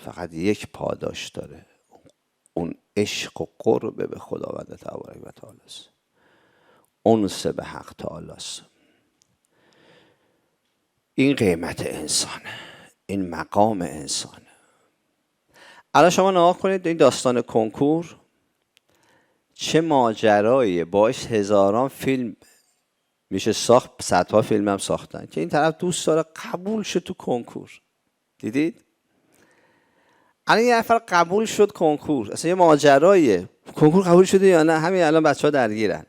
فقط یک پاداش داره، اون عشق و قرب به خداوند تبارک و تعالی است، انس به حق تعالی است. این قیمت انسانه، این مقام انسانه. الان شما نگاه کنید این داستان کنکور چه ماجرایی، باعث هزاران فیلم میشه ساخت، صدها فیلم هم ساختن که این طرف دوست داره قبول شد تو کنکور. دیدید؟ الان یه نفر قبول شد کنکور، اصلا یه ماجراییه. کنکور قبول شده یا نه؟ همین الان بچه‌ها درگیرن.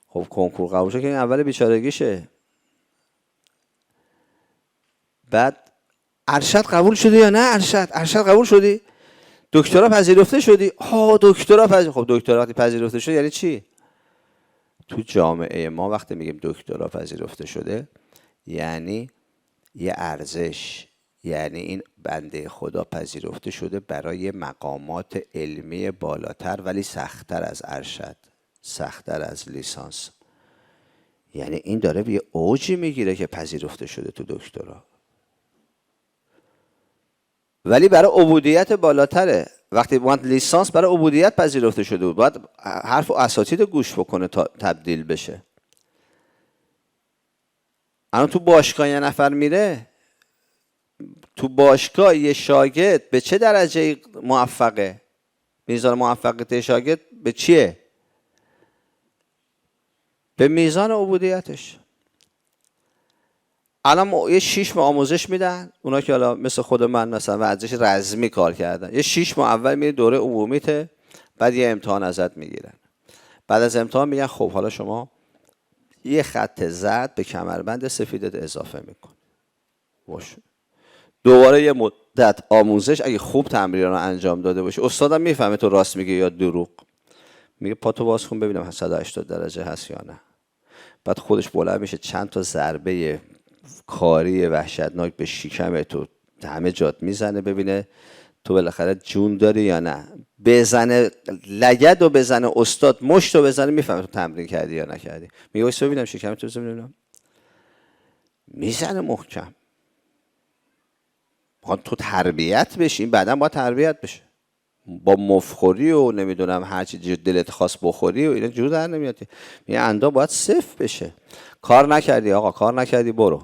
خب کنکور قبول شد که این اول بیچارگیشه. بعد ارشد قبول شده یا نه؟ ارشد قبول شدی؟ دکترا پذیرفته شدی؟ دکترا خب دکترا وقتی پذیرفته شد یعنی چی؟ تو جامعه ما وقتی میگیم دکترا پذیرفته شده یعنی یه ارزش، یعنی این بنده خدا پذیرفته شده برای مقامات علمی بالاتر، ولی سخت‌تر از ارشد، سخت‌تر از لیسانس. یعنی این داره یه اوجی میگیره که پذیرفته شده تو دکترا، ولی برای عبودیت بالاتره. وقتی باید لیسانس برای عبودیت پذیرفته شده بود، باید حرف و اساتید گوش بکنه تا تبدیل بشه. الان تو باشگاه یه نفر میره، تو باشگاه یه شاگرد به چه درجه موفقه؟ میزان موفقیت شاگرد به چیه؟ به میزان عبودیتش. الان یه 6 ماه آموزش میدن، اونا که حالا مثل خود من مثلا ورزش رزمی کار کردن، یه 6 ماه اول میری دوره عمومیته، بعد یه امتحان ازت میگیرن. بعد از امتحان میگن خب حالا شما یه خط زرد به کمربند سفیدت اضافه میکن. باشه. دوباره یه مدت آموزش، اگه خوب تمرین رو انجام داده باشی، استادم میفهمه تو راست میگی یا دروغ. میگه پاتو باز کن ببینم 180 درجه هست یا نه. بعد خودش بلند میشه چند تا ضربه کاری وحشتناک به شکم تو همه جات میزنه، ببینه تو بالاخره جون داری یا نه. بزنه لگد و بزنه استاد مشت و بزنه، میفهمه تو تمرین کردی یا نکردی. میگه وایس ببینم شکم تو ببینم. میزنه محکم. تو تربیت بشی، بعداً باید تربیت بشه. با مفخوری و نمیدونم هر چی دلت خواست بخوری و اینا جور در نمیاد. میگه اندام باید صفر بشه. کار نکردی آقا، کار نکردی برو.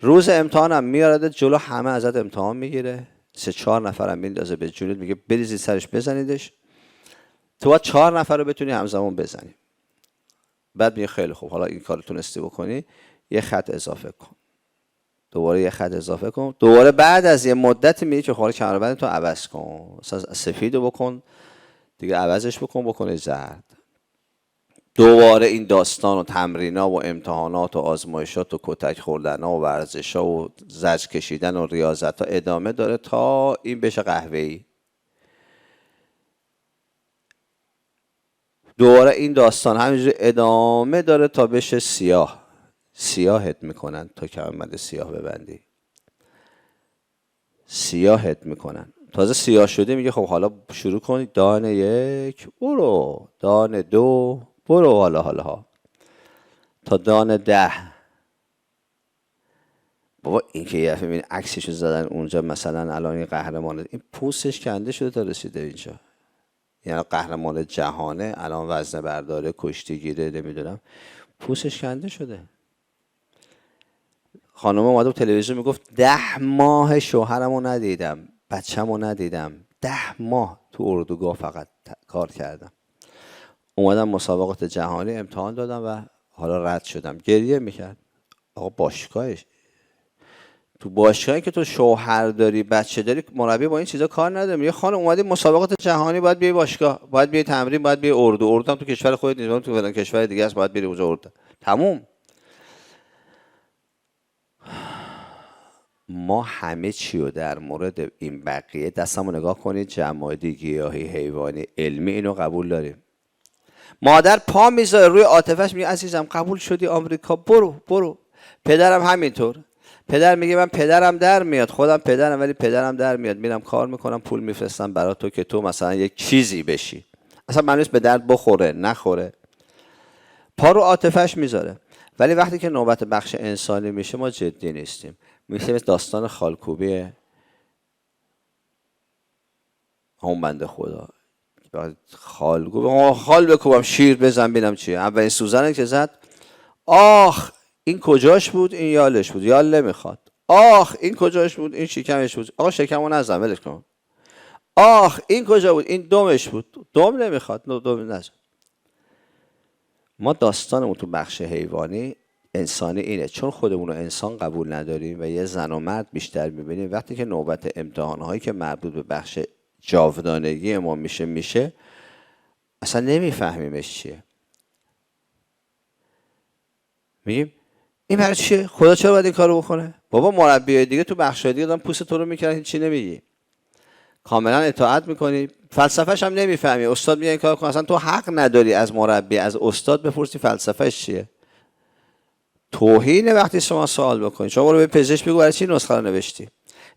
روز امتحانم میارد جلو همه ازت امتحان میگیره، 3-4 نفرم میندازه به جونت، میگه بریزید سرش بزنیدش. تو باید 4 نفر رو بتونی همزمان بزنی. بعد میگه خیلی خوب، حالا این کارو تونستی بکنی، یه خط اضافه کن. دوباره یه خط اضافه کن. دوباره بعد از یه مدتی میگه که خاله کمربند تو عوض کن، مثلا سفیدو بکن دیگه، عوضش بکن زرد. دوباره این داستان و تمرینا و امتحانات و آزمایشات و کتک خوردن و ورزشا و زج کشیدن و ریاضت ها ادامه داره تا این بشه قهوه‌ای. دوباره این داستان همینجوری ادامه داره تا بشه سیاه. سیاهت میکنن تا کمربند سیاه ببندی. سیاهت میکنن. تازه سیاه شده میگه خب حالا شروع کن دان 1 برو، دان 2 برو، حالا تا دان 10. بابا این که یه دفعه میبینی عکسشو زدن اونجا، مثلا الان این قهرمان این پوستش کنده شده تا رسیده اینجا، یعنی قهرمان جهانه، الان وزنه برداره، کشتیگیره، نمیدونم پوستش کنده شده. خانم اومده تو تلویزیون میگفت 10 ماه شوهرمو ندیدم، بچه‌مو ندیدم، 10 ماه تو اردوگاه فقط کار کردم. اومدم مسابقات جهانی امتحان دادم و حالا رد شدم. گریه میکرد. آقا باشگاهش تو باشگاهی که تو شوهر داری، بچه داری، مربی با این چیزا کار نداره. میگه خانم اومدی مسابقات جهانی، باید بیای باشگاه، باید بیای تمرین، باید بیای اردو هم تو کشور خودت نیست، تو فلان کشور دیگه است، باید بری اونجا اردو. تموم. ما همه چی رو در مورد این بقیه دستمو نگاه کنید، جمادی، گیاهی، حیوانی، علمی، اینو قبول داریم. مادر پا میذاره روی عاطفش، میگه عزیزم قبول شدی آمریکا، برو. پدرم همینطور. پدر میگه من پدرم در میاد، خودم پدرم، ولی پدرم در میاد، میرم کار میکنم، پول میفرستم برای تو که تو مثلا یک چیزی بشی. اصلا معنیش به درد بخوره نخوره، پا رو عاطفش میذاره. ولی وقتی که نوبت بخش انسانی میشه ما جدی نیستیم. میشه مثل داستان خالکوبی همون بنده خدا، خال بکوبم شیر بزن ببینم چیه. اولین سوزنی که زد، آخ این کجاش بود، این یالش بود، یال نمیخواد. آخ این کجاش بود، این شکمش بود، آقا شکمو نزن ولش کن. آخ این کجا بود، این دمش بود، دم نمیخواد، دم نزن. ما داستانمون تو بخش حیوانی انسانی اینه، چون خودمون رو انسان قبول نداریم و یه زن و مرد بیشتر میبینیم. وقتی که نوبت امتحانهایی که مربوط به بخش جاودانگی ما میشه اصلا نمیفهمیمش چیه. میگیم این برای چیه؟ خدا چرا باید این کارو بکنه؟ بابا مربیای دیگه تو بخشای دیگه دارن پوست تو رو میکنن، هیچ چی نمیگی، کاملا اطاعت میکنی، فلسفه‌ش هم نمیفهمی. استاد میگه این کارو کن، اصلا تو حق نداری از مربی، از استاد بپرسی فلسفه‌ش چیه. توهینه وقتی شما سوال بکنی. شما برو به پزشک بگو برای چی نسخه رو نوشتی؟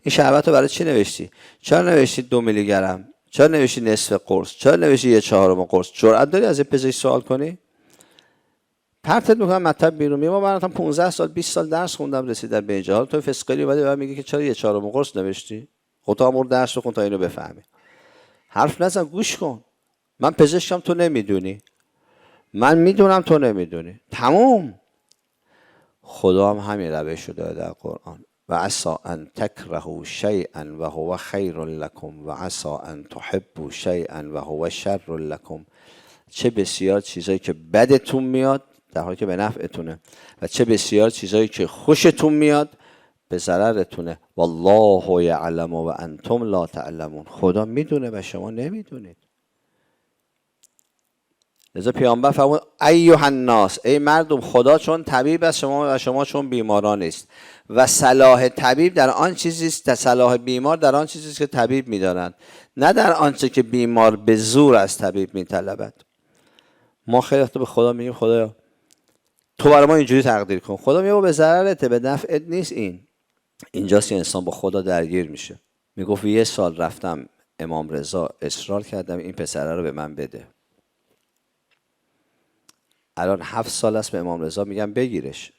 این شربت رو برای چی نوشتی؟ چرا نوشتی 2 میلی گرم؟ چرا نوشتی نصف قرص؟ چرا نوشتی 1/4 قرص؟ جرأت داری از این پزشک سوال کنی؟ پرتت میکنم مطلب بیرون. میگم من 15 سال 20 سال درس خوندم رسیدم به اینجا، حالا تو فسقلی اومدی و میگی که چرا 1/4 قرص نوشتی؟ خودت هم درس بخون تا اینو بفهمی. حرف نزن، گوش کن. من پزشکم، تو نمیدونی، من میدونم تو نمیدونی، تموم. خدا هم همین روش رو داره در قرآن. و عسى ان تکرهوا شیئا و هو خیر لکم و عسى ان تحبوا شیئا و هو شر لکم. چه بسیار چیزایی که بدتون میاد در حالی که به نفعتونه، و چه بسیار چیزایی که خوشتون میاد به ضررتونه. والله یعلم و انتم لا تعلمون. خدا میدونه و شما نمیدونید. لذا پیامبر فرمود ایها الناس، ای مردم، خدا چون طبیب است شما و شما چون بیماران است، و صلاح طبیب در آن چیزی است، صلاح بیمار در آن چیزی است که طبیب می‌داند، نه در آنچه که بیمار به زور از طبیب می‌طلبد. ما خیلی وقت به خدا میگیم خدایا تو برای ما اینجوری تقدیر کن. خدا میگه به ضررته، به نفعت نیست. اینجاست که انسان با خدا درگیر میشه. میگفت 1 سال رفتم امام رضا اصرار کردم این پسره رو به من بده. الان 7 سال است به امام رضا میگم بگیرش.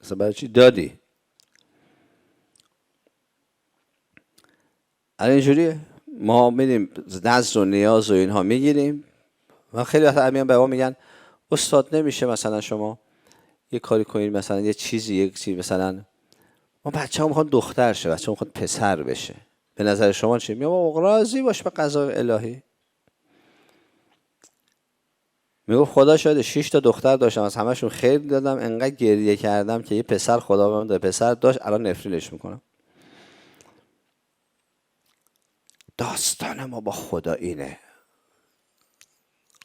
اصلا برای چی دادی؟ الان اینجوریه. ما میدیم نظر و نیاز و اینها میگیریم. من خیلی وقتا میان به ما میگن استاد نمیشه مثلا شما یه کاری کنید، مثلا یه چیزی مثلا ما بچه‌ها میخوان دختر شه، بچه‌ها میخوان پسر بشه، به نظر شما چی؟ میگم راضی باش به قضای الهی. میگفت خدا شاید 6 تا دختر داشتم، از همشون خیر دادم، انقدر گریه کردم که یه پسر خدا بهم داد، پسر داشت، الان نفرینش میکنم. داستان ما با خدا اینه.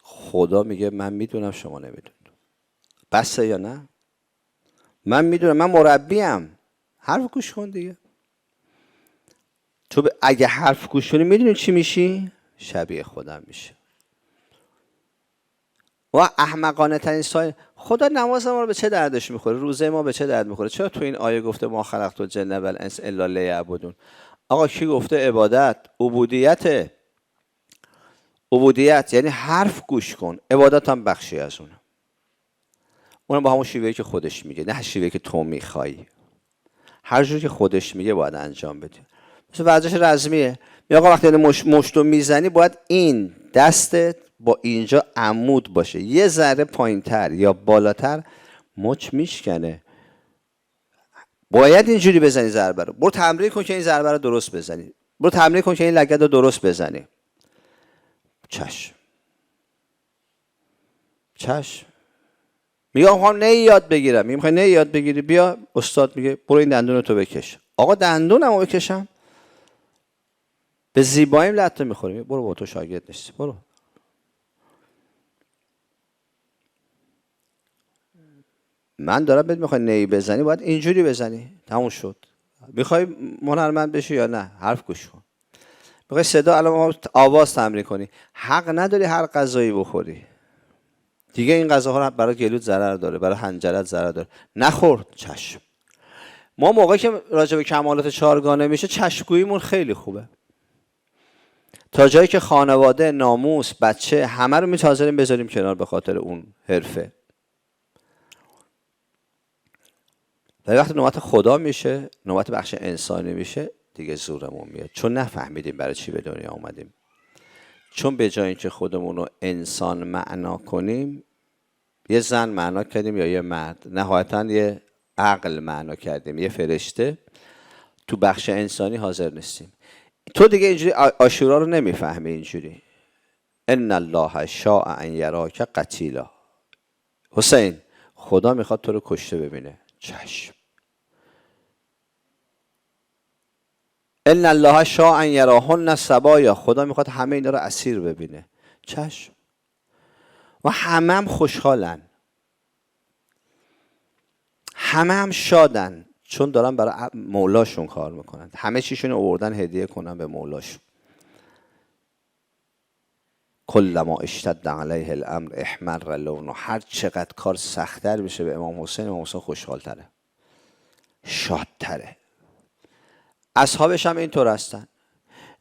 خدا میگه من میدونم شما نمیدونید. بسه یا نه؟ من میدونم، من مربیم. حرف گوش کن دیگه. تو اگه حرف گوش کنی میدونی چی میشی؟ شبیه خودم میشه. و احمقانه ترین سوال، خدا نماز ما رو به چه دردش میخوره؟ روزه ما به چه درد میخوره؟ چرا تو این آیه گفته ما خلقت الجن و الانس الا لیعبدون؟ آقا کی گفته عبادت؟ عبودیت یعنی حرف گوش کن، عبادت هم بخشی از اونم با همون شیوهی که خودش میگه، نه شیوهی که تو میخوای. هر جوری که خودش میگه باید انجام بدی. مثل ورزش رزمیه، یا آقا وقتی مشتو میزنی باید این دستت با اینجا عمود باشه، یه ذره پایینتر یا بالاتر مچ میشکنه. باید اینجوری بزنی ضربه رو. برو تمرین کن که این ضربه رو درست بزنی. برو تمرین کن که این لگد رو درست بزنی. چشم. میگه میخوام نی یاد بگیرم. میخوای نی یاد بگیری؟ بیا استاد میگه برو این دندون تو بکش. آقا دندونمو بکشم؟ به زیباییم لطمه میخوریم. برو با تو شاگرد نیستی، برو. من دارم بهت میخوای نی بزنی باید اینجوری بزنی، تموم شد. میخوای هنرمند بشی یا نه؟ حرف گوش کن. میخوای صدا الان آواز تمرین کنی، حق نداری هر غذایی بخوری. دیگه این غذاها برای گلوت ضرر داره، برای حنجرت ضرر داره، نخور. چشم. ما موقعی که راجع به کمالات چهارگانه میشه چشمگوییمون خیلی خوبه. تا جایی که خانواده، ناموس، بچه، همه رو میتازریم بذاریم کنار به خاطر اون حرفه. ولی وقتی نوبت خدا میشه، نوبت بخش انسانی میشه، دیگه زورمون میاد. چون نفهمیدیم برای چی به دنیا آمدیم. چون به جای اینکه خودمون رو انسان معنا کنیم، یه زن معنا کردیم یا یه مرد، نهایتاً یه عقل معنا کردیم، یه فرشته. تو بخش انسانی حاضر نیستیم. تو دیگه اینجوری عاشورا رو نمیفهمی. اینجوری ان الله شاء ان یراک قتیلا. حسین خدا میخواد تو رو کشته ببینه. چشم. ان الله شاء ان یراهن سبایا. خدا میخواد همه اینا رو اسیر ببینه. چشم. و همه خوشحالن، همه شادن، چون دارن برای مولاشون کار میکنن. همه چیشون آوردن هدیه کنن به مولاشون. کلما اشتد علیه الامر احمر لونه. هر چقدر کار سخت‌تر بشه به امام حسین خوشحال‌تره، شادتره. اصحابش هم اینطور هستن.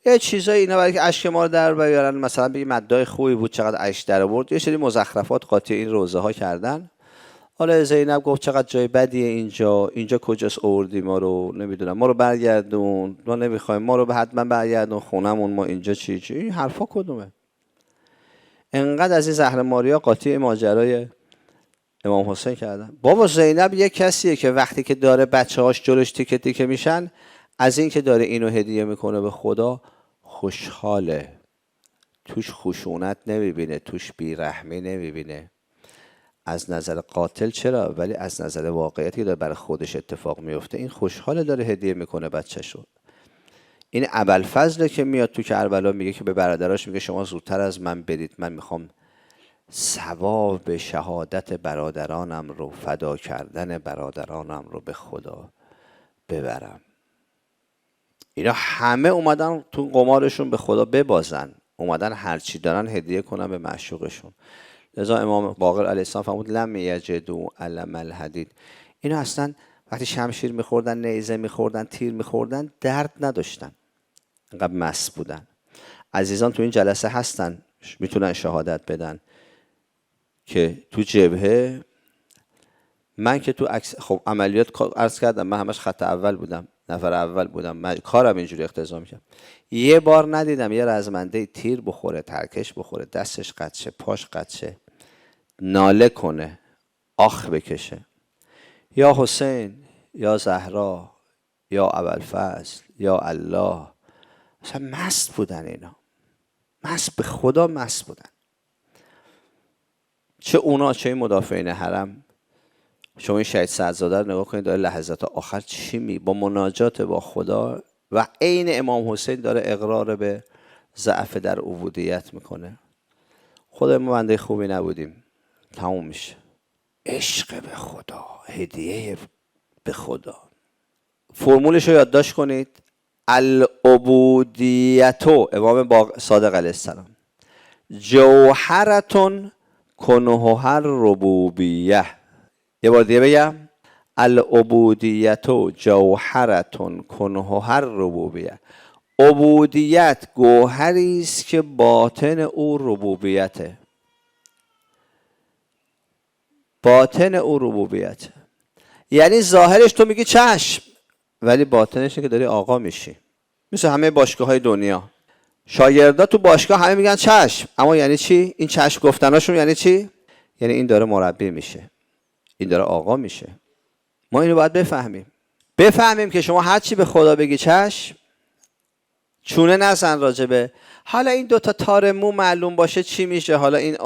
یه چیزایی اینا برای که اشک ما رو در بیارن، مثلا بگی مدای خوبی بود چقدر اشک در آورد، یه سری مزخرفات قاطی این روزه ها کردن. حالا زینب گفت چقدر جای بدیه اینجا کجاست آوردی ما رو، نمیدونم، ما رو برگردون، ما نمیخوایم، ما رو حتما برگردون خونمون، ما اینجا چی این حرفا کدومه؟ انقدر از این زهر ماریا قاطی ماجرای امام حسین کردن. بابا زینب یه کسیه که وقتی که داره بچه‌هاش جلوش تیکه تیکه میشن، از این که داره اینو هدیه میکنه به خدا خوشحاله. توش خشونت نمیبینه، توش بیرحمی نمیبینه. از نظر قاتل چرا، ولی از نظر واقعیتی که داره برای خودش اتفاق میفته این خوشحاله، داره هدیه میکنه بچه‌شو. این ابوالفضل که میاد تو کربلا میگه که به برادراش میگه شما زودتر از من برید، من میخوام ثواب شهادت برادرانم رو، فدا کردن برادرانم رو به خدا ببرم. اینا همه اومدن تو قمارشون به خدا ببازن، اومدن هرچی دارن هدیه کنن به معشوقشون. لذا امام باقر علیه السلام فرمود لم یجدوا علم الحدید. اینا اصلا وقتی شمشیر میخوردن، نیزه میخوردن، تیر میخوردن، درد نداشتن، انقدر مست بودن. عزیزان تو این جلسه هستن میتونن شهادت بدن که تو جبهه، من که تو خب عملیات عرض کردم، من همش خط اول بودم، نفر اول بودم، من کارم اینجوری اقتضا میکرد. یه بار ندیدم یه رزمنده تیر بخوره، ترکش بخوره، دستش قطع شه، پاش قطع شه، ناله کنه، آخ بکشه. یا حسین، یا زهرا، یا ابوالفضل، یا الله. اصلا مست بودن اینا، مست به خدا مست بودن. چه اونا چه این مدافعین حرم. شما این شهید سعدزاده رو نگاه کنید، داره لحظات آخر چی با مناجات با خدا و عین امام حسین داره اقرار به ضعف در عبودیت میکنه. خدا ما بنده خوبی نبودیم، تموم میشه. عشق به خدا، هدیه به خدا. فرمولش رو یادداشت کنید. العبودیتو، امام صادق علیه السلام، جوهرتون کنهها ربوبیه. یه بار دیگه بگم، العبودیتو جوهرتون کنهها ربوبیه. عبودیت گوهری است که باطن او ربوبیته. باطن او ربوبیته یعنی ظاهرش تو میگی چشم، ولی باطنش که داری آقا میشی. مثل همه باشگاه های دنیا، شاگردا تو باشگاه همه میگن چشم، اما یعنی چی؟ این چشم گفتناشون یعنی چی؟ یعنی این داره مربی میشه، این داره آقا میشه. ما اینو باید بفهمیم که شما هر چی به خدا بگی چشم، چونه نزن راجبه حالا این دوتا تار مو معلوم باشه چی میشه، حالا این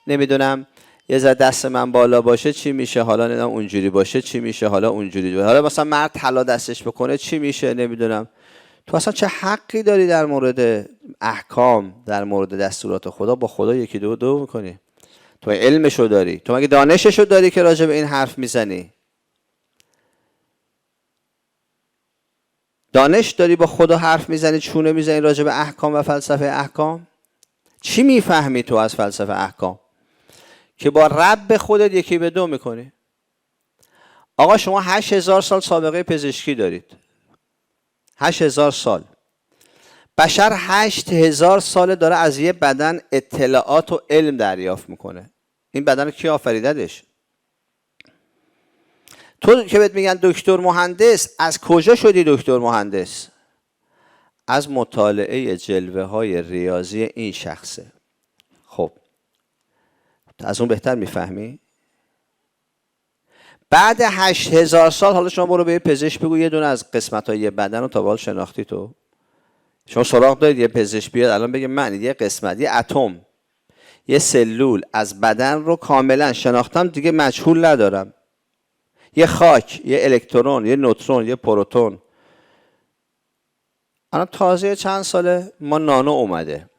نمیدونم یه ذره دست من بالا باشه چی میشه، حالا نمیدونم اونجوری باشه چی میشه، حالا اونجوری باشه. حالا مثلا مرد طلا دستش بکنه چی میشه، نمیدونم. تو اصلا چه حقی داری در مورد احکام، در مورد دستورات خدا با خدا یکی دو میکنی؟ تو علمشو داری؟ تو مگه دانششو داری که راجع به این حرف میزنی؟ دانش داری با خدا حرف میزنی، چونه میزنی راجع به احکام و فلسفه احکام؟ چی میفهمی تو از فلسفه احکام که با رب خودت یکی به دو میکنی؟ آقا شما 8000 سال سابقه پزشکی دارید. 8000 سال. بشر 8000 سال داره از یه بدن اطلاعات و علم دریافت میکنه. این بدن رو کی آفریددش؟ تو که بهت میگن دکتر مهندس، از کجا شدی دکتر مهندس؟ از مطالعه جلوه های ریاضی این شخصه. خب از اون بهتر میفهمی؟ بعد 8000 سال حالا شما برو به یه پزشک بگو یه دونه از قسمت های بدن رو تا به حال شناختی تو؟ شما سراغ دارید یه پزشک بیاد الان بگه من یه قسمت، یه اتم، یه سلول از بدن رو کاملا شناختم دیگه مجهول ندارم؟ یه خاک، یه الکترون، یه نوترون، یه پروتون. الان تازه چند ساله ما نانو اومده،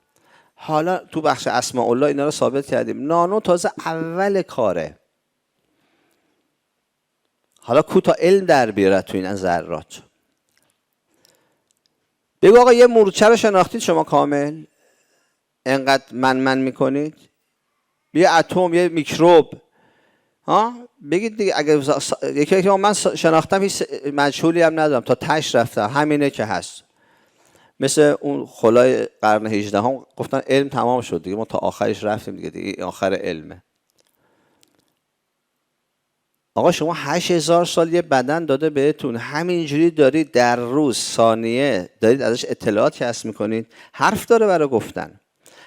حالا تو بخش اسماء الله اینا رو ثابت کردیم. نانو تازه اول کاره. حالا کوتا علم در بیاره تو این ذرات. بگو آقا یه مورچه رو شناختید شما کامل؟ انقدر من میکنید؟ یه اتم، یه میکروب، ها بگید دیگه. اگه یکی که من شناختم هیچ مجهولی هم ندارم تا تش رفتم، همینه که هست. مثل اون خلای قرن 18 هم گفتن علم تمام شد دیگه، ما تا آخرش رفتیم دیگه آخر علمه. آقا شما 8000 سال یه بدن داده بهتون، همینجوری دارید در روز ثانیه دارید ازش اطلاعات کسب میکنید. حرف داره برای گفتن،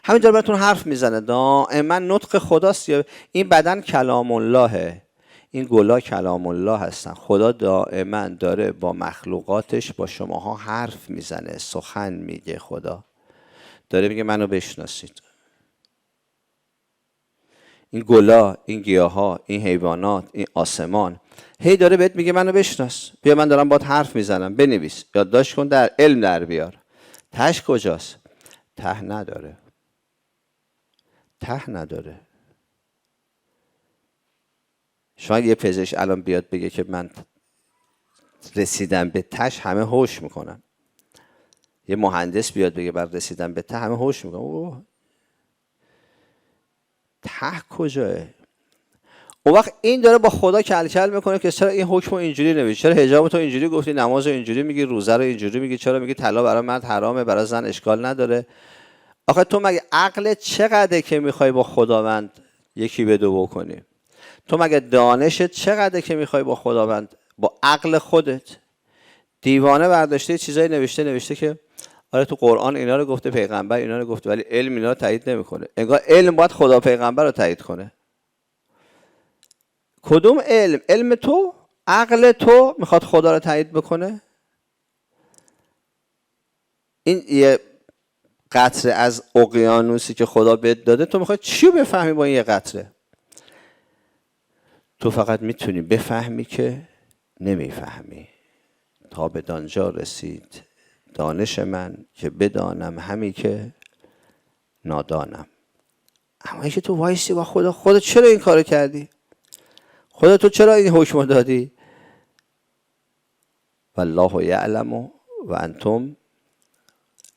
همینجوری براتون حرف میزنه، دائما نطق خداست. این بدن کلام اللهه، این گلا کلام الله هستن. خدا دائما داره با مخلوقاتش، با شماها حرف میزنه، سخن میگه. خدا داره میگه منو بشناسید. این گلا، این گیاها، این حیوانات، این آسمان، هی داره بهت میگه منو بشناس. بیا من دارم باهات حرف میزنم، بنویس، یادداشت کن، در علم در بیار. تهش کجاست؟ ته نداره. ته نداره. شما یه پزشک الان بیاد بگه که من رسیدم به تهش، همه هوش میکنن. یه مهندس بیاد بگه من رسیدم به ته، همه هوش میکنن. اوه ته کجاه؟ اون وقت این داره با خدا کل کل میکنه که چرا این حکم رو اینجوری نوشتی، چرا حجاب تو اینجوری گفتی، نماز رو اینجوری میگی، روزه رو اینجوری میگی، چرا میگی طلا برای مرد حرامه برای زن اشکال نداره؟ آخه تو مگه عقلت چقدره که میخوای با خداوند یکی به دو بکنی؟ تو مگه دانشت چقدره که میخوای با خداوند، با عقل خودت؟ دیوانه برداشته چیزایی نوشته که آره تو قرآن اینا رو گفته، پیغمبر اینا رو گفته، ولی علم اینا رو تایید نمیکنه. انگار علم باید خدا پیغمبر رو تایید کنه. کدوم علم؟ علم تو؟ عقل تو میخواد خدا رو تایید بکنه؟ این یه قطره از اقیانوسی که خدا بهت داده، تو میخوای چی بفهمی با این یه قطره؟ تو فقط میتونی بفهمی که نمیفهمی. تا به دانجا رسید دانش من که بدانم همی که نادانم. اما اینکه تو وایسی با خدا چرا این کارو کردی؟ خدا تو چرا این حکم دادی؟ والله یعلم و انتم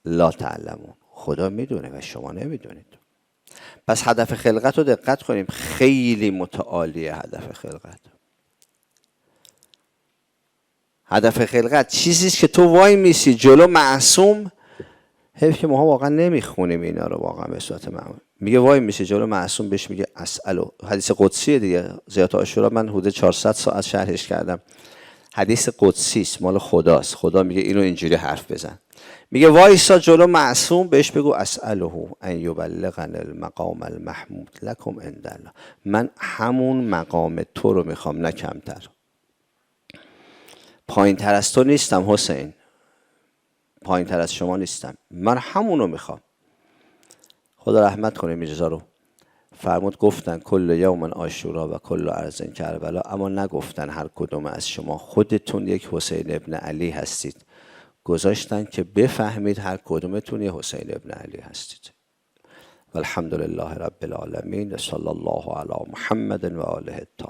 لا تعلمون. خدا میدونه و شما نمیدونید. پس هدف خلقت رو دقت کنیم، خیلی متعالیه هدف خلقت. هدف خلقت چیزیست که تو وای میسی جلو معصوم. حیف که ما واقعا نمیخونیم اینا رو واقعا به صورت معمول. میگه وای میسی جلو معصوم، بهش میگه اسالو. حدیث قدسیه دیگه. زیارت عاشورا من حدود 400 ساعت شرحش کردم. حدیث قدسی است، مال خداست. خدا میگه اینو اینجوری حرف بزن. میگه وایسا جلو معصوم، بهش بگو اساله ان یبلغن المقام المحمود لکم عند الله. من همون مقام تو رو میخوام، نه کمتر. پایین تر از تو نیستم حسین، پایین تر از شما نیستم، من همونو میخوام. خدا رحمت کنه میرزا رو. فرمود گفتن کل یوم عاشورا و کل ارض کربلا، اما نگفتن هر کدوم از شما خودتون یک حسین ابن علی هستید، گذاشتن که بفهمید هر کدومتون یک حسین ابن علی هستید. والحمد لله رب العالمین، صلی الله علی محمد و آله الطاهرین.